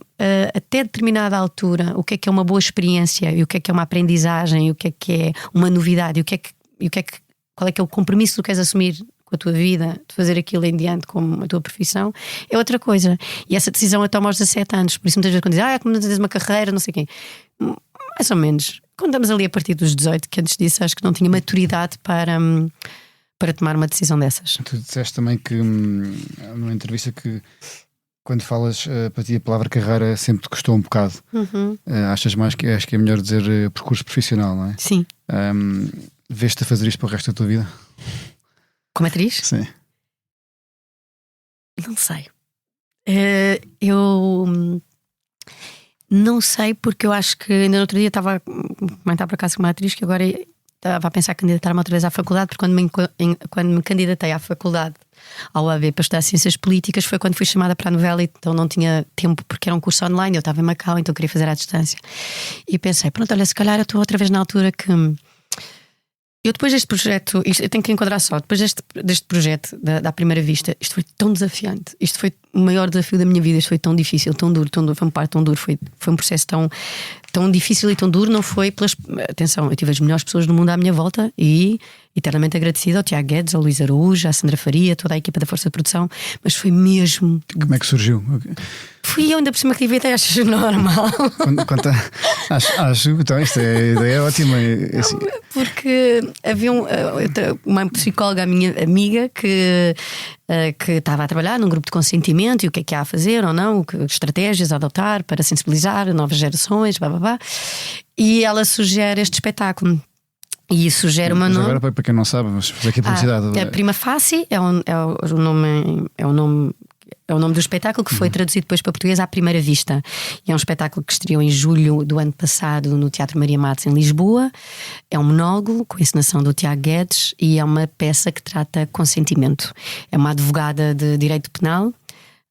até determinada altura, o que é uma boa experiência, e o que é uma aprendizagem, e o que é uma novidade, qual é que é o compromisso que tu queres assumir com a tua vida, de fazer aquilo em diante como a tua profissão, é outra coisa. E essa decisão eu tomo aos 17 anos. Por isso muitas vezes quando dizem, como tens uma carreira, não sei quem, mais ou menos, quando estamos ali a partir dos 18, que antes disso acho que não tinha maturidade para tomar uma decisão dessas. Tu disseste também que numa entrevista que quando falas para ti a palavra carreira sempre te custou um bocado. Achas mais que acho que é melhor dizer percurso profissional, não é? Sim. Vês-te a fazer isto para o resto da tua vida? Como atriz? Sim. Não sei. Eu não sei, porque eu acho que ainda no outro dia estava a comentar por acaso com uma atriz que agora estava a pensar candidatar-me outra vez à faculdade, porque quando me candidatei à faculdade ao AB para estudar Ciências Políticas foi quando fui chamada para a novela, então não tinha tempo porque era um curso online, eu estava em Macau, então queria fazer à distância. E pensei, pronto, olha, se calhar eu estou outra vez na altura que... Eu depois deste projeto, eu tenho que enquadrar só, depois deste projeto da primeira vista, isto foi tão desafiante, isto foi o maior desafio da minha vida, isto foi tão difícil, tão duro, foi um parto tão duro, foi um processo tão difícil e tão duro, não foi pelas... Atenção, eu tive as melhores pessoas do mundo à minha volta e eternamente agradecida ao Tiago Guedes, ao Luís Araújo, à Sandra Faria, toda a equipa da Força de Produção, mas foi mesmo... Como é que surgiu? Fui eu ainda por cima que tive até, achas normal? Acho, então esta ideia é ótima. Assim. Porque havia uma psicóloga, a minha amiga, que estava a trabalhar num grupo de consentimento e o que é há a fazer ou não, estratégias a adotar para sensibilizar novas gerações, blá blá blá. E ela sugere este espetáculo. E isso gera uma Mas nome. agora, para quem não sabe, vamos fazer aqui a publicidade. A Prima Facie é o nome do espetáculo que foi traduzido depois para português à primeira vista. E é um espetáculo que estreou em julho do ano passado no Teatro Maria Matos, em Lisboa. É um monólogo com a encenação do Tiago Guedes e é uma peça que trata consentimento. É uma advogada de direito penal,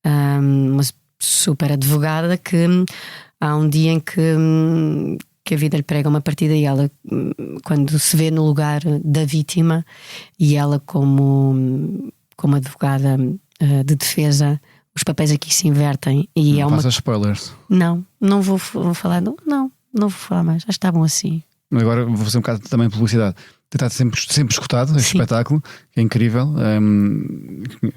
uma super advogada, que há um dia em que a vida lhe prega uma partida e ela, quando se vê no lugar da vítima, e ela como advogada de defesa, os papéis aqui se invertem e Não faças spoilers. Não vou falar, não vou falar mais, já estavam assim. Agora vou fazer um bocado também de publicidade. Está sempre escutado este espetáculo, que é incrível.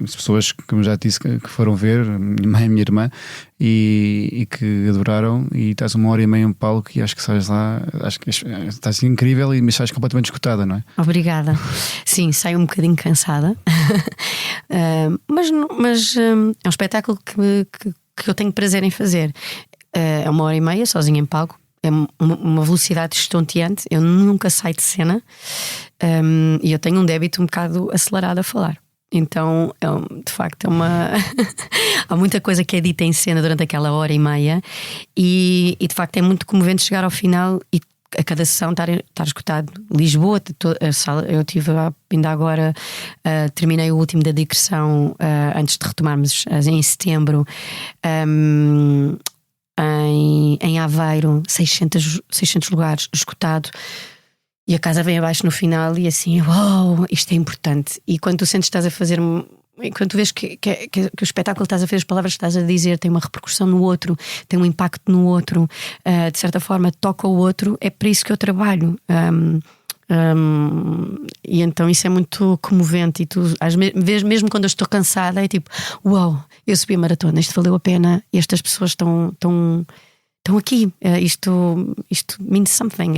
As pessoas, como já disse, que foram ver, minha mãe e minha irmã, e que adoraram. E estás 1h30 em palco e acho que sais lá, acho que estás incrível e me sais completamente escutada, não é? Obrigada. Sim, saio um bocadinho cansada, mas é um espetáculo que eu tenho prazer em fazer. É 1h30 sozinha em palco. É uma velocidade estonteante. Eu nunca saio de cena, e eu tenho um débito um bocado acelerado a falar. Então, de facto, há muita coisa que é dita em cena durante aquela 1h30 e de facto é muito comovente chegar ao final e a cada sessão estar escutado. Lisboa, a sala, eu tive ainda agora, terminei o último da digressão antes de retomarmos em setembro. Em Aveiro, 600 lugares, escutado, e a casa vem abaixo no final e assim, uau, isto é importante. E quando tu sentes que estás a fazer, quando tu vês que o espetáculo que estás a fazer, as palavras que estás a dizer têm uma repercussão no outro, tem um impacto no outro, de certa forma toca o outro, é para isso que eu trabalho. E então isso é muito comovente. E tu, às vezes, mesmo quando eu estou cansada, é tipo, uau, eu subi a maratona, isto valeu a pena, e estas pessoas estão aqui, isto means something.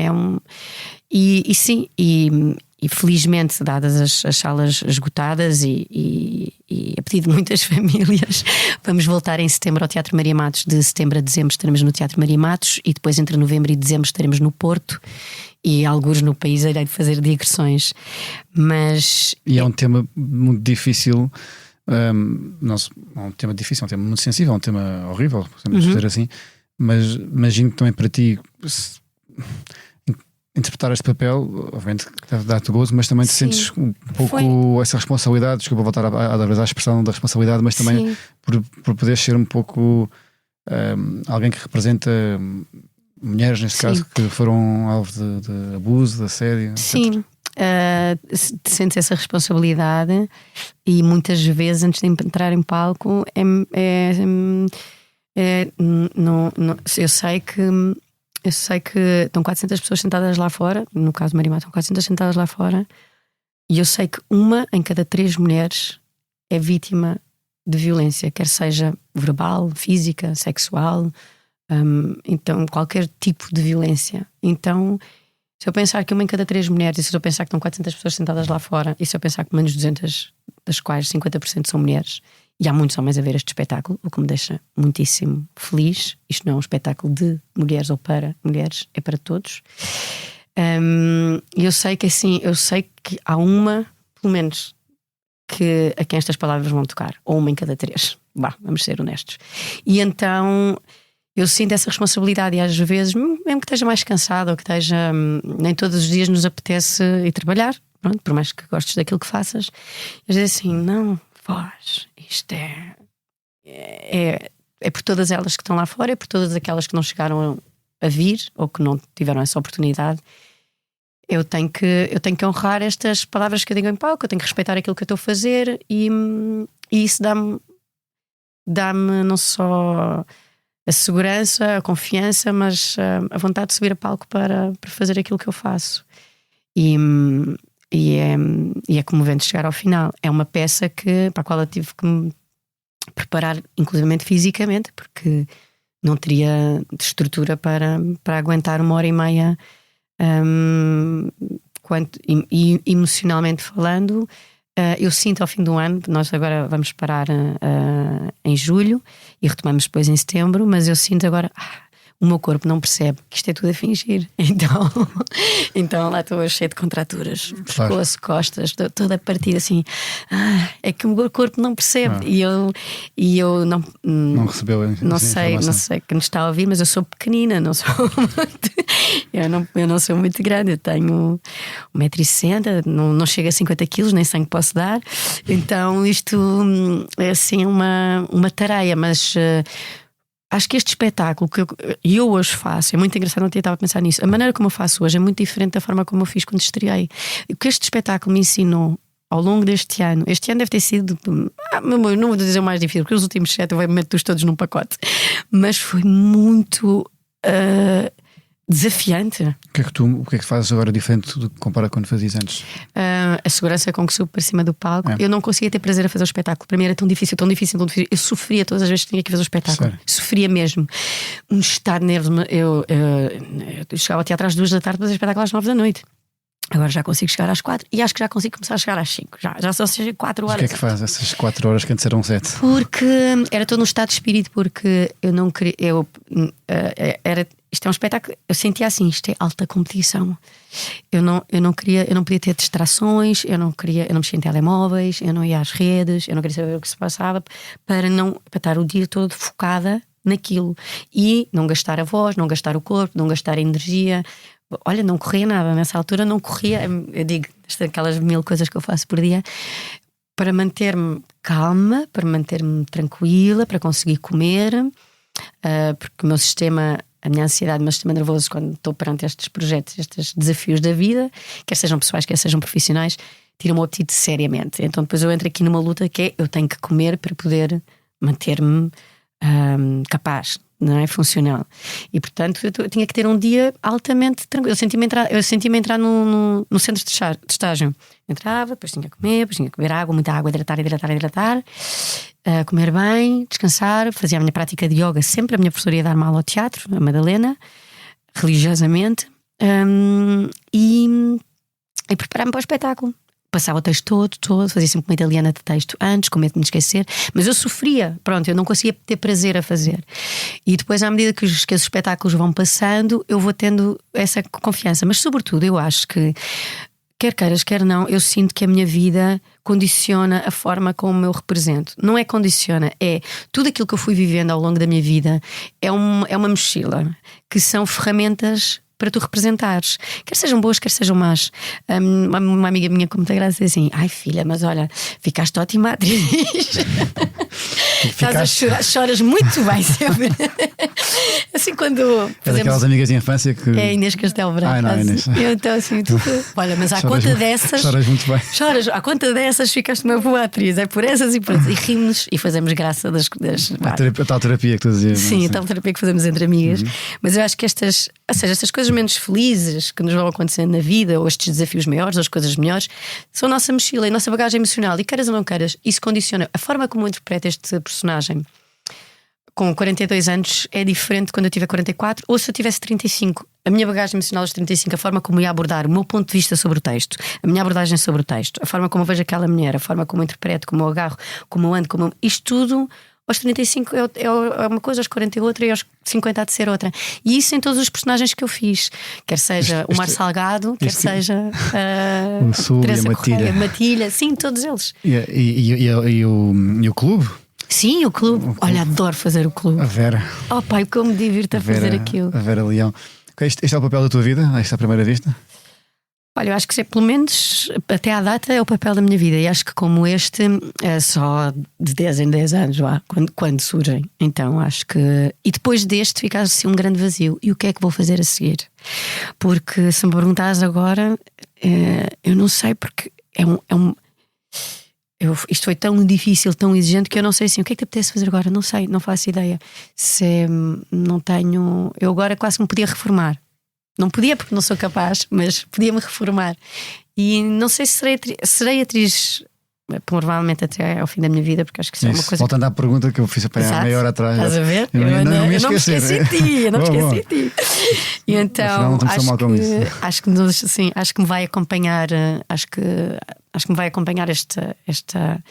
Sim, e felizmente, dadas as salas esgotadas e a pedido de muitas famílias, vamos voltar em setembro ao Teatro Maria Matos. De setembro a dezembro estaremos no Teatro Maria Matos e depois entre novembro e dezembro estaremos no Porto. E alguns no país irei fazer digressões. E é um tema muito difícil. Não é um tema difícil, é um tema muito sensível, é um tema horrível, podemos dizer assim. Mas imagino que também para ti interpretar este papel, obviamente que deve dar-te gozo, mas também te sentes um pouco essa responsabilidade. Desculpa voltar à expressão da responsabilidade, mas também por poder ser um pouco alguém que representa mulheres, neste caso, que foram alvo de abuso, de assédio. Sim, sentes essa responsabilidade e muitas vezes antes de entrar em palco eu sei que estão 400 pessoas sentadas lá fora, no caso de Marimá estão 400 sentadas lá fora, e eu sei que 1 em cada 3 mulheres é vítima de violência, quer seja verbal, física, sexual, então qualquer tipo de violência. Então, se eu pensar que 1 em cada 3 mulheres, e se eu pensar que estão 400 pessoas sentadas lá fora, e se eu pensar que menos de 200, das quais 50% são mulheres, e há muitos homens a ver este espetáculo, o que me deixa muitíssimo feliz. Isto não é um espetáculo de mulheres ou para mulheres, é para todos. E eu sei que assim, há uma, pelo menos, a quem estas palavras vão tocar, ou 1 em cada 3. Vamos ser honestos. E então eu sinto essa responsabilidade, e às vezes, mesmo que esteja mais cansado, ou que esteja, nem todos os dias nos apetece ir trabalhar, pronto, por mais que gostes daquilo que faças, às vezes assim, não, faz, isto é por todas elas que estão lá fora, é por todas aquelas que não chegaram a vir ou que não tiveram essa oportunidade. Eu tenho que honrar estas palavras que eu digo em palco, eu tenho que respeitar aquilo que eu estou a fazer, e isso dá-me não só a segurança, a confiança, mas a vontade de subir a palco para fazer aquilo que eu faço. E é comovente chegar ao final. É uma peça para a qual eu tive que me preparar, inclusivamente fisicamente, porque não teria estrutura para aguentar 1h30. E emocionalmente falando, eu sinto ao fim do ano, nós agora vamos parar em julho e retomamos depois em setembro, mas eu sinto agora o meu corpo não percebe que isto é tudo a fingir. Então lá estou cheio de contraturas, pescoço, costas, toda a partida assim. É que o meu corpo não percebe. E eu não recebeu. Não sei quem está a ouvir, mas eu sou pequenina, não sou eu não sou muito grande. Eu tenho 1,60 m, não chego a 50 kg, nem sangue posso dar. Então isto é assim uma tarefa, mas acho que este espetáculo que eu hoje faço é muito engraçado. Não estava a pensar nisso. A maneira como eu faço hoje é muito diferente da forma como eu fiz quando estreiei. O que este espetáculo me ensinou ao longo deste ano deve ter sido, não vou dizer o mais difícil, porque os últimos 7 eu vou meter-os todos num pacote, mas foi muito desafiante. O que é que fazes agora diferente do que compara quando fazias antes? A segurança com que subo para cima do palco. Eu não conseguia ter prazer a fazer o espetáculo. Para mim era tão difícil. Eu sofria todas as vezes que tinha que fazer o espetáculo. Sério? Sofria mesmo. Um estado de nervos. Eu chegava até atrás das 2 da tarde para fazer o espetáculo às 9 da noite. Agora já consigo chegar às 4 e acho que já consigo começar a chegar às 5. Já só seja 4 horas. O que é que faz essas 4 horas que antes eram 7? Porque era todo um estado de espírito, porque eu não queria. Isto é um espetáculo. Eu sentia assim, isto é alta competição. Eu não podia ter distrações, eu não mexia em telemóveis, eu não ia às redes, eu não queria saber o que se passava para estar o dia todo focada naquilo e não gastar a voz, não gastar o corpo, não gastar a energia. Olha, não corria nada nessa altura, não corria. Eu digo, aquelas 1000 coisas que eu faço por dia para manter-me calma, para manter-me tranquila, para conseguir comer, porque o meu sistema, a minha ansiedade, o meu sistema nervoso, quando estou perante estes projetos, estes desafios da vida, quer sejam pessoais, quer sejam profissionais, tira-me o apetite seriamente. Então depois eu entro aqui numa luta que é: eu tenho que comer para poder manter-me capaz, não é? Funcional. E portanto eu tinha que ter um dia altamente tranquilo. Eu sentia-me entrar no centro de estágio. Entrava, depois tinha que beber água, muita água, hidratar, comer bem, descansar, fazia a minha prática de yoga sempre. A minha professora ia dar-me aula ao teatro, a Madalena, religiosamente, e preparar-me para o espetáculo. Passava o texto todo, fazia sempre uma italiana de texto antes, com medo de me esquecer, mas eu sofria, pronto, eu não conseguia ter prazer a fazer. E depois, à medida que esses espetáculos vão passando, eu vou tendo essa confiança. Mas sobretudo eu acho que, quer queiras, quer não, eu sinto que a minha vida condiciona a forma como eu represento. Não é condiciona, é tudo aquilo que eu fui vivendo ao longo da minha vida. É uma mochila, que são ferramentas para tu representares, quer sejam boas, quer sejam más. Uma amiga minha com muita graça disse assim: ai filha, mas olha, ficaste ótima atriz. Estás a chorar, choras muito bem sempre. Assim, quando é daquelas amigas de infância que é Inês Castelo Branco. Não, Inês. Eu então assim, olha, mas à conta dessas choras muito bem. À conta dessas ficaste uma boa atriz. É por essas e por essas. E rimos e fazemos graça das a tal terapia que tu dizias. Sim, a tal terapia que fazemos entre amigas. Mas eu acho que estas coisas menos felizes que nos vão acontecendo na vida, ou estes desafios maiores, ou as coisas melhores, são a nossa mochila e a nossa bagagem emocional. E queiras ou não queiras, isso condiciona a forma como eu interpreto este personagem. Com 42 anos é diferente quando eu tiver 44 ou se eu tivesse 35. A minha bagagem emocional aos 35, a forma como eu ia abordar o meu ponto de vista sobre o texto, a minha abordagem sobre o texto, a forma como eu vejo aquela mulher, a forma como eu interpreto, como eu agarro, como eu ando, isto tudo aos 35 é uma coisa, aos 40 é outra e aos 50 há de ser outra. E isso em todos os personagens que eu fiz, quer seja o Mar Salgado, quer seja o Sul, Teresa e a Correia, Matilha, sim, todos eles. E o clube? Sim, o clube. Olha, adoro fazer o clube. A Vera. Oh pai, como me divirto a fazer aquilo. A Vera Leão. Este é o papel da tua vida? Esta é a primeira vista? Olha, eu acho que pelo menos até à data é o papel da minha vida. E acho que como este é só de 10 em 10 anos lá, quando surgem. Então acho que... E depois deste fica assim um grande vazio. E o que é que vou fazer a seguir? Porque se me perguntares agora, eu não sei, porque isto foi tão difícil, tão exigente, que eu não sei assim, o que é que te apetece fazer agora? Não sei, não faço ideia. Não tenho... Eu agora quase me podia reformar. Não podia porque não sou capaz, mas podia-me reformar. E não sei se serei atriz, provavelmente até ao fim da minha vida, porque acho que isso é uma coisa. Voltando à pergunta que eu fiz há meia hora atrás. Estás a ver? Eu não me esqueci de ti. E então acho que me vai acompanhar. Acho que me vai acompanhar esta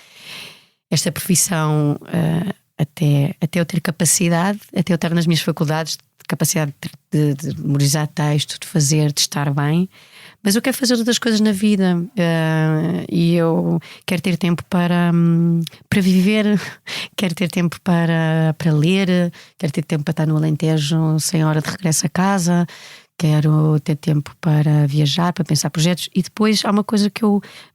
profissão até eu ter capacidade, até eu estar nas minhas faculdades, capacidade de memorizar texto, de fazer, de estar bem. Mas eu quero fazer outras coisas na vida, e eu quero ter tempo para viver, quero ter tempo para ler, quero ter tempo para estar no Alentejo sem hora de regresso a casa, quero ter tempo para viajar, para pensar projetos. E depois há uma coisa que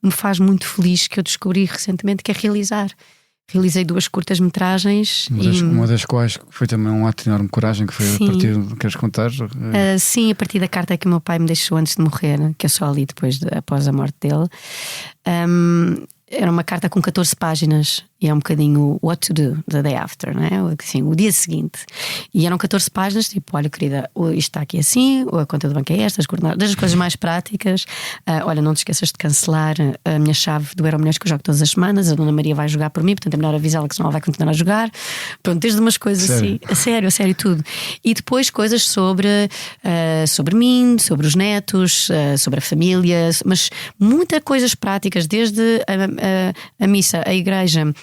me faz muito feliz, que eu descobri recentemente, que é realizar. Realizei 2 curtas-metragens. Uma das quais foi também um ato de enorme coragem, que foi a partir do que queres contar? Sim, a partir da carta que o meu pai me deixou antes de morrer, que eu só li após a morte dele. Era uma carta com 14 páginas e é um bocadinho what to do the day after, não é? Assim, o dia seguinte. E eram 14 páginas, tipo, olha, querida, isto está aqui assim, a conta do banco é esta, das coisas mais práticas. Olha, não te esqueças de cancelar a minha chave do Euromilhões, que eu jogo todas as semanas. A Dona Maria vai jogar por mim, portanto é melhor avisá-la, que senão ela vai continuar a jogar. Pronto, desde umas coisas assim, a sério tudo. E depois coisas sobre mim, sobre os netos, sobre a família, mas muitas coisas práticas, desde a missa, a igreja,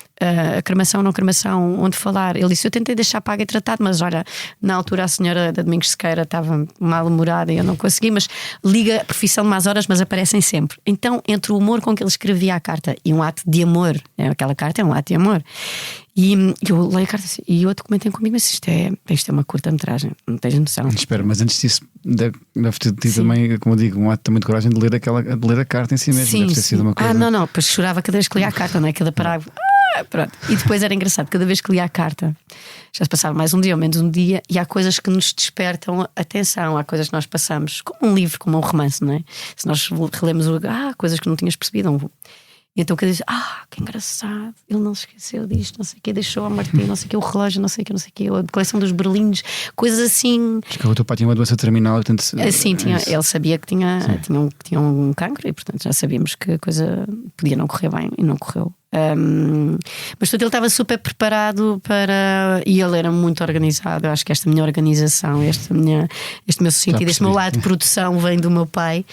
a cremação, não cremação, onde falar. Ele disse: eu tentei deixar pago e tratado, mas olha, na altura a senhora da Domingos Sequeira estava mal-humorada e eu não consegui, mas liga a profissão de más horas, mas aparecem sempre. Então, entre o humor com que ele escrevia a carta e um ato de amor, aquela carta é um ato de amor. E eu leio a carta assim, e outro comentem comigo: mas isto é uma curta-metragem, não tens noção. Espera, mas antes disso, deve ter tido também, como eu digo, um ato também de coragem de ler a carta em si mesmo. Deve ter sido uma coisa. Não, pois chorava cada vez que lia a carta, não é? Cada parágrafo. Pronto. E depois era engraçado, cada vez que lia a carta, já se passava mais um dia ou menos um dia, e há coisas que nos despertam atenção, há coisas que nós passamos, como um livro, como um romance, não é? Se nós relemos coisas que não tinhas percebido. E então cada vez, que engraçado, ele não se esqueceu disto, não sei o que, deixou a Martim, não sei o que, o relógio, não sei o que, a coleção dos berlindes, coisas assim. Porque o teu pai tinha uma doença terminal, portanto, sim, ele sabia que tinha um cancro, e portanto já sabíamos que a coisa podia não correr bem, e não correu. Mas portanto ele estava super preparado e ele era muito organizado. Eu acho que esta minha organização, este meu sentido, este meu lado de produção vem do meu pai,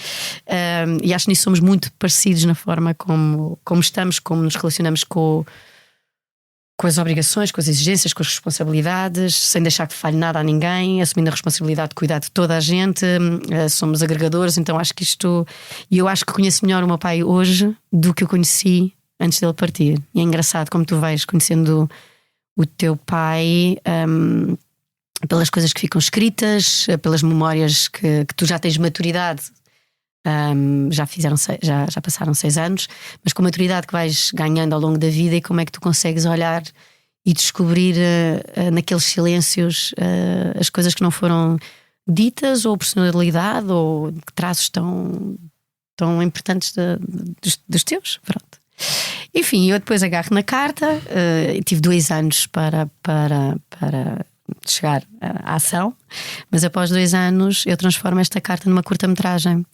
e acho que nisso somos muito parecidos na forma como estamos, como nos relacionamos com as obrigações, com as exigências, com as responsabilidades, sem deixar que falhe nada a ninguém, assumindo a responsabilidade de cuidar de toda a gente. Somos agregadores, então acho que e eu acho que conheço melhor o meu pai hoje do que eu conheci antes dele partir. E é engraçado como tu vais conhecendo o teu pai, pelas coisas que ficam escritas, pelas memórias que tu já tens maturidade. Já passaram 6 anos, mas com a maturidade que vais ganhando ao longo da vida, e como é que tu consegues olhar e descobrir naqueles silêncios as coisas que não foram ditas, ou personalidade, ou traços tão importantes dos teus. Pronto. Enfim, eu depois agarro na carta, tive 2 anos para chegar à ação, mas após 2 anos eu transformo esta carta numa curta-metragem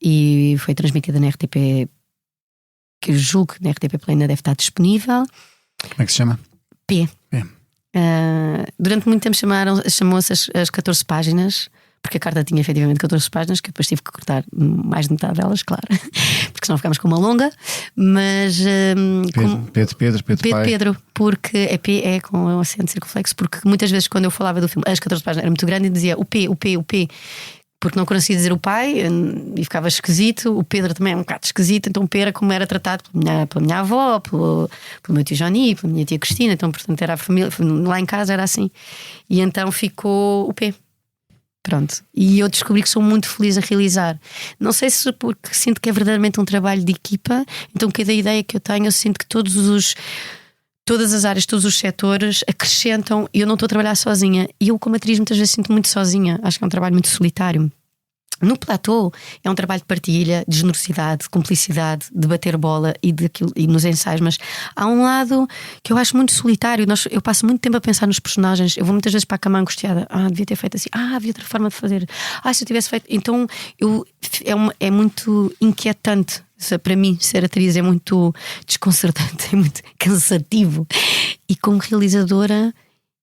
e foi transmitida na RTP, que eu julgo que na RTP Play ainda deve estar disponível. Como é que se chama? P. Durante muito tempo chamou-se as 14 páginas, porque a carta tinha efetivamente 14 páginas, que eu depois tive que cortar mais de metade delas, claro, porque senão ficámos com uma longa. Mas Pedro, porque P é com um acento circunflexo, porque muitas vezes quando eu falava do filme, as 14 páginas era muito grande, e dizia o P, porque não conseguia dizer o pai e ficava esquisito. O Pedro também é um bocado esquisito, então Pedro, como era tratado pela minha avó, pelo meu tio Johnny, pela minha tia Cristina, então portanto era a família, lá em casa era assim, e então ficou o P. Pronto. E eu descobri que sou muito feliz a realizar. Não sei se porque sinto que é verdadeiramente um trabalho de equipa, então cada ideia que eu tenho, eu sinto que todas as áreas, todos os setores acrescentam, e eu não estou a trabalhar sozinha. E eu, como atriz, muitas vezes sinto muito sozinha. Acho que é um trabalho muito solitário. No platô é um trabalho de partilha, de generosidade, de cumplicidade, de bater bola e nos ensaios, mas há um lado que eu acho muito solitário. Eu passo muito tempo a pensar nos personagens. Eu vou muitas vezes para a cama angustiada. Devia ter feito assim. Havia outra forma de fazer. Se eu tivesse feito. Então é muito inquietante. Para mim, ser atriz é muito desconcertante, é muito cansativo. E como realizadora,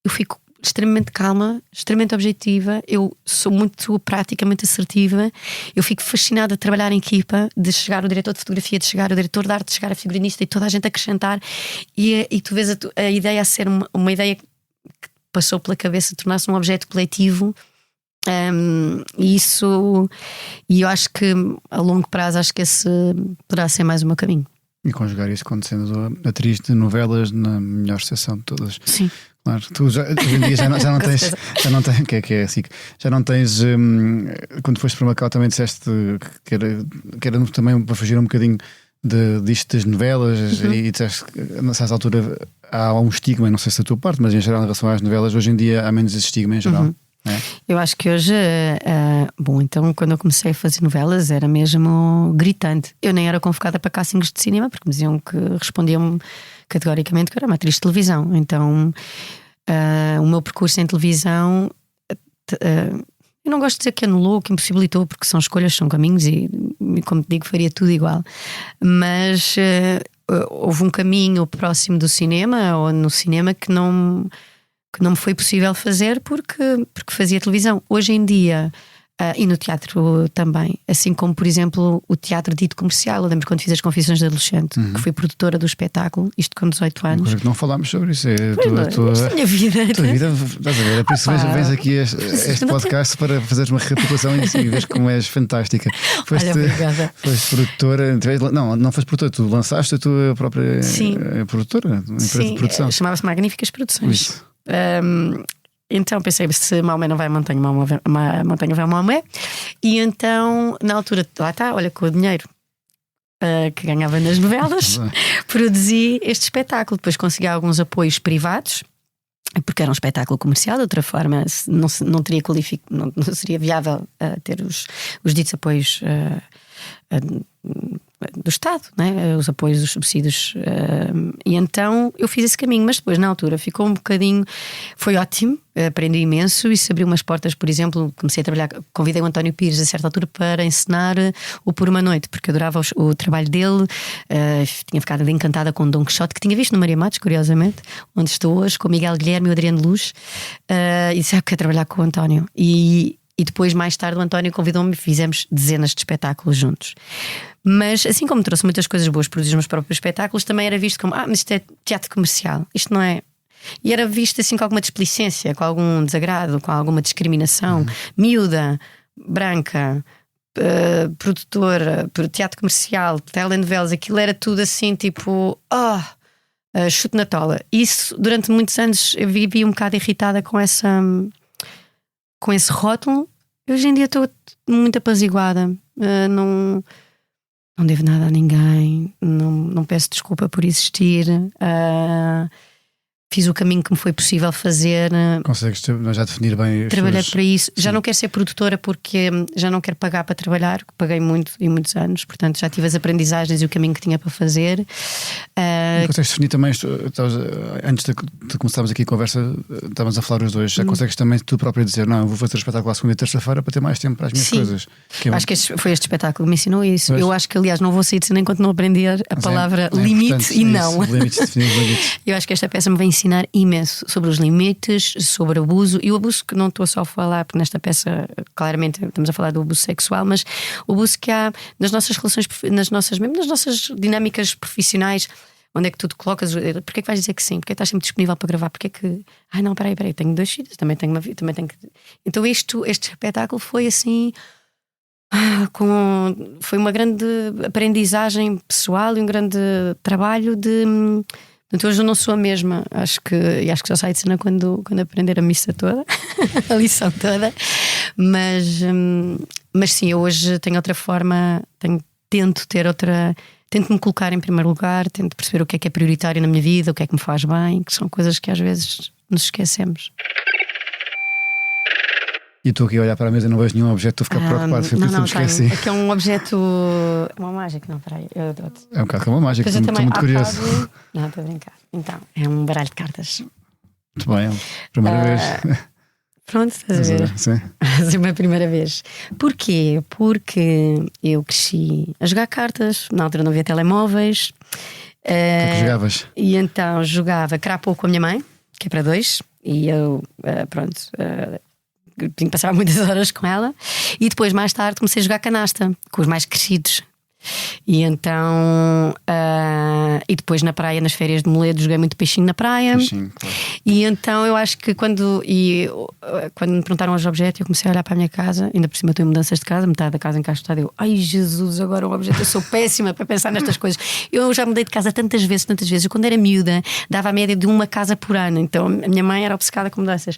eu fico extremamente calma, extremamente objetiva. Eu sou muito prática, muito assertiva. Eu fico fascinada de trabalhar em equipa, de chegar o diretor de fotografia, de chegar o diretor de arte, de chegar a figurinista e toda a gente acrescentar. E tu vês a ideia a ser uma ideia que passou pela cabeça, tornar-se um objeto coletivo. E eu acho que a longo prazo acho que esse poderá ser mais o meu caminho. E conjugar isso quando sendo atriz de novelas na melhor seção de todas. Sim. Claro, tu hoje em dia já não tens, que é assim, já não tens. Quando foste para Macau também disseste que era também para fugir um bocadinho disto das novelas, e disseste que nessa altura há um estigma, não sei se da tua parte, mas em geral em relação às novelas, hoje em dia há menos esse estigma em geral. É? Eu acho que hoje, bom, então quando eu comecei a fazer novelas era mesmo gritante. Eu nem era convocada para castings de cinema porque me diziam que respondiam-me categoricamente que eu era uma atriz de televisão. Então o meu percurso em televisão, eu não gosto de dizer que anulou, que impossibilitou, porque são escolhas, são caminhos e como te digo, faria tudo igual. Mas houve um caminho próximo do cinema ou no cinema que não me foi possível fazer porque fazia televisão. Hoje em dia, e no teatro também, assim como por exemplo o teatro dito comercial. Eu lembro quando fiz As Confissões de Adolescente, que fui produtora do espetáculo, isto com 18 anos. Coisa que não falámos sobre isso. Isto é a minha vida. A tua vida, estás a ver? É por isso vens aqui este podcast para fazeres uma recapitulação e vês como és fantástica. Obrigada. Foste produtora, não foste produtora, tu lançaste a tua própria produtora, empresa de produção. Chamava-se Magníficas Produções. Isso. Então pensei, se Maomé não vai à montanha, montanha vai a Maomé. E então, na altura, lá está, olha, com o dinheiro que ganhava nas novelas, produzi este espetáculo. Depois consegui alguns apoios privados, porque era um espetáculo comercial. De outra forma, não seria viável ter os ditos apoios do Estado, né? Os apoios, os subsídios, e então eu fiz esse caminho, mas depois na altura ficou um bocadinho, foi ótimo, aprendi imenso, e se abriu umas portas. Por exemplo, comecei a trabalhar, convidei o António Pires a certa altura para encenar o Por Uma Noite, porque adorava o trabalho dele. Tinha ficado encantada com o Dom Quixote, que tinha visto no Maria Matos, curiosamente, onde estou hoje, com o Miguel Guilherme e o Adriano Luz, e disse: quero trabalhar com o António. E depois, mais tarde, o António convidou-me e fizemos dezenas de espetáculos juntos. Mas assim como trouxe muitas coisas boas, produzir os meus próprios espetáculos, também era visto como: mas isto é teatro comercial, isto não é. E era visto assim com alguma desplicência, com algum desagrado, com alguma discriminação. Miúda, branca, produtora, teatro comercial, telenovelas, aquilo era tudo assim tipo: chute na tola. Isso, durante muitos anos, eu vivi um bocado irritada com esse rótulo. Hoje em dia estou muito apaziguada. Não devo nada a ninguém. Não peço desculpa por existir. Fiz o caminho que me foi possível fazer. Consegues já definir bem. Trabalhei para isso. Já não quero ser produtora porque já não quero pagar para trabalhar. Paguei muito e muitos anos. Portanto, já tive as aprendizagens e o caminho que tinha para fazer. Consegues definir também, antes de começarmos aqui a conversa, estávamos a falar os dois. Já consegues também tu próprio dizer: não, eu vou fazer o espetáculo à segunda e terça-feira para ter mais tempo para as minhas coisas. Acho que foi este espetáculo que me ensinou isso. Eu acho que, aliás, não vou sair de cena enquanto não aprender a palavra limite e não. Limites. Eu acho que esta peça me vem ensinar imenso sobre os limites, sobre o abuso. E o abuso que não estou só a falar, porque nesta peça claramente estamos a falar do abuso sexual, mas o abuso que há nas nossas relações, mesmo nas nossas dinâmicas profissionais. Onde é que tu te colocas? Porquê é que vais dizer que sim? Porquê é que estás sempre disponível para gravar? Porquê é que... não, peraí, tenho 2 filhos, também tenho uma vida, também tenho que... Então este espetáculo foi assim... foi uma grande aprendizagem pessoal e um grande trabalho de... Então hoje eu não sou a mesma. Acho que só saio de cena quando aprender a missa toda, a lição toda. Mas sim, eu hoje tenho outra forma, tento-me colocar em primeiro lugar, tento perceber o que é prioritário na minha vida, o que é que me faz bem, que são coisas que às vezes nos esquecemos. E estou aqui a olhar para a mesa e não vejo nenhum objeto, estou a ficar preocupado. Não, esqueci. Aqui é um objeto. É uma mágica, não, peraí. É um bocado como uma mágica, estou muito curioso. Não, estou a brincar. Então, é um baralho de cartas. Muito bem, primeira vez. Pronto, estás a ver? Sim. É a minha primeira vez. Porquê? Porque eu cresci a jogar cartas, na altura não havia telemóveis. O que é que jogavas? E então jogava crapou com a minha mãe, que é para 2, E eu, pronto, tinha que passar muitas horas com ela. E depois, mais tarde, comecei a jogar canasta com os mais crescidos. E então, e depois na praia, nas férias de Moledo, joguei muito peixinho na praia. Peixinho, claro. E então eu acho que quando me perguntaram os objetos, eu comecei a olhar para a minha casa. Ainda por cima eu tenho mudanças de casa, metade da casa encaixotada. Eu, ai Jesus, agora um objeto. Eu sou péssima para pensar nestas coisas. Eu já mudei de casa tantas vezes. Eu, quando era miúda, dava a média de uma casa por ano. Então a minha mãe era obcecada com mudanças.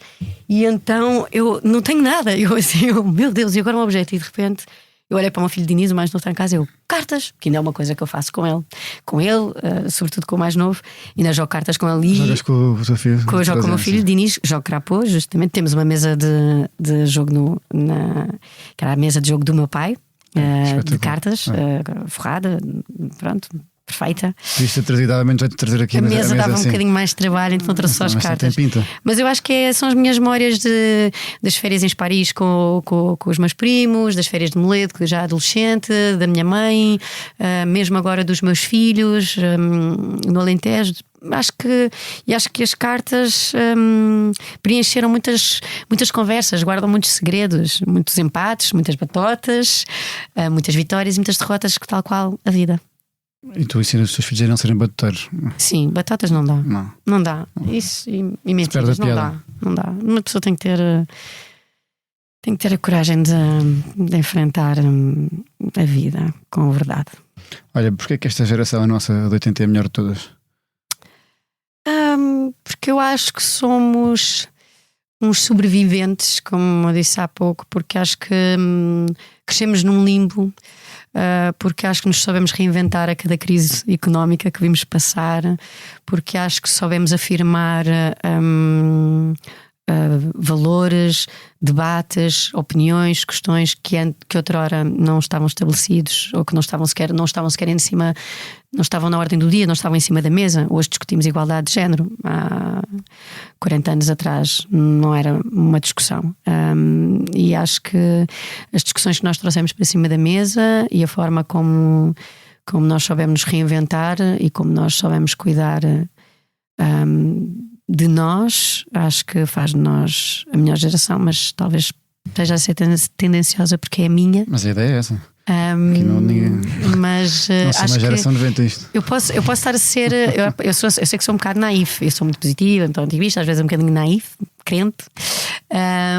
E então eu não tenho nada. Eu assim, meu Deus, e agora um objeto? E de repente eu olhei para o meu filho Diniz, o mais novo está em casa, eu, cartas, que ainda é uma coisa que eu faço com ele, sobretudo com o mais novo, ainda jogo cartas com ele. Jogas com o teu filho? Jogo com o meu filho Diniz, jogo crapô, justamente. Temos uma mesa de jogo que era a mesa de jogo do meu pai, de cartas, forrada, pronto. Perfeita. Isto é trazido de trazer aqui a mesa dava assim. Um bocadinho mais de trabalho, então trouxe só as cartas. Mas eu acho que são as minhas memórias das férias em Paris com os meus primos, das férias de Moledo, que já adolescente, da minha mãe, mesmo agora dos meus filhos, no Alentejo. Acho que as cartas preencheram muitas conversas, guardam muitos segredos, muitos empates, muitas batotas, muitas vitórias e muitas derrotas, tal qual a vida. E tu ensinas os teus filhos a não serem batuteiros? Sim, batatas não dá. Não dá. Isso e mentiras não dá. Não dá. Uma pessoa tem que ter a coragem de enfrentar a vida com a verdade. Olha, porquê é que esta geração, a nossa de 80, é a melhor de todas? Porque eu acho que somos uns sobreviventes, como eu disse há pouco, porque acho que crescemos num limbo. Porque acho que nos soubemos reinventar a cada crise económica que vimos passar, porque acho que soubemos afirmar valores, debates, opiniões, questões que outrora não estavam estabelecidos ou que não estavam sequer em cima, não estavam na ordem do dia, não estavam em cima da mesa. Hoje discutimos igualdade de género. Há 40 anos atrás não era uma discussão. E acho que as discussões que nós trouxemos para cima da mesa e a forma como nós soubemos nos reinventar e como nós soubemos cuidar de nós, acho que faz de nós a melhor geração, mas talvez esteja a ser tendenciosa porque é a minha. Mas a ideia é essa. Mas não sou acho uma geração de 90 isto. Eu posso estar a ser. Eu sei que sou um bocado naif, eu sou muito positiva, então ativista, às vezes um bocadinho naif, crente,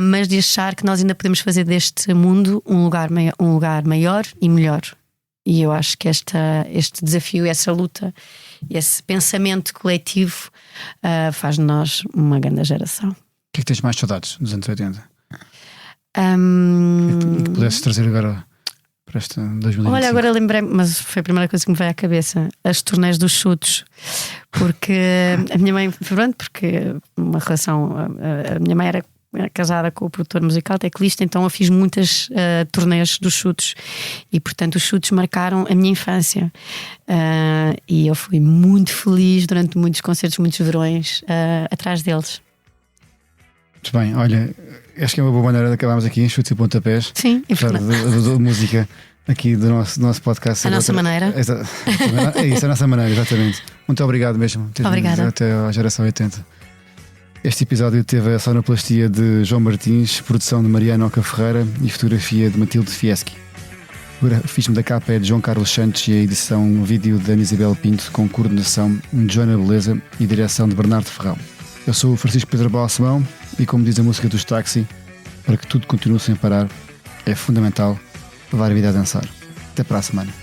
mas de achar que nós ainda podemos fazer deste mundo um lugar maior e melhor. E eu acho que este desafio, essa luta, esse pensamento coletivo faz de nós uma grande geração. O que é que tens mais saudades dos anos 80? Que pudesses trazer agora para esta 2025? Olha, agora lembrei-me, mas foi a primeira coisa que me veio à cabeça: as turnés dos chutos. Porque a minha mãe, pronto, porque uma relação, a minha mãe era casada com o produtor musical, teclista, então eu fiz muitas turnês dos chutos e portanto os chutos marcaram a minha infância, e eu fui muito feliz durante muitos concertos, muitos verões atrás deles. Muito bem, olha, acho que é uma boa maneira de acabarmos aqui em chutes e pontapés. Sim, da música aqui do nosso podcast. A nossa maneira. É isso, a nossa maneira, exatamente. Muito obrigado mesmo. Obrigada. Até à geração 80. Este episódio teve a sonoplastia de João Martins, produção de Mariana Oca Ferreira e fotografia de Matilde Fieschi. O grafismo da capa é de João Carlos Santos e a edição vídeo de Ana Isabel Pinto, com coordenação de Joana Beleza e direção de Bernardo Ferrão. Eu sou o Francisco Pedro Balsemão e, como diz a música dos Táxi, para que tudo continue sem parar, é fundamental levar a vida a dançar. Até para a semana.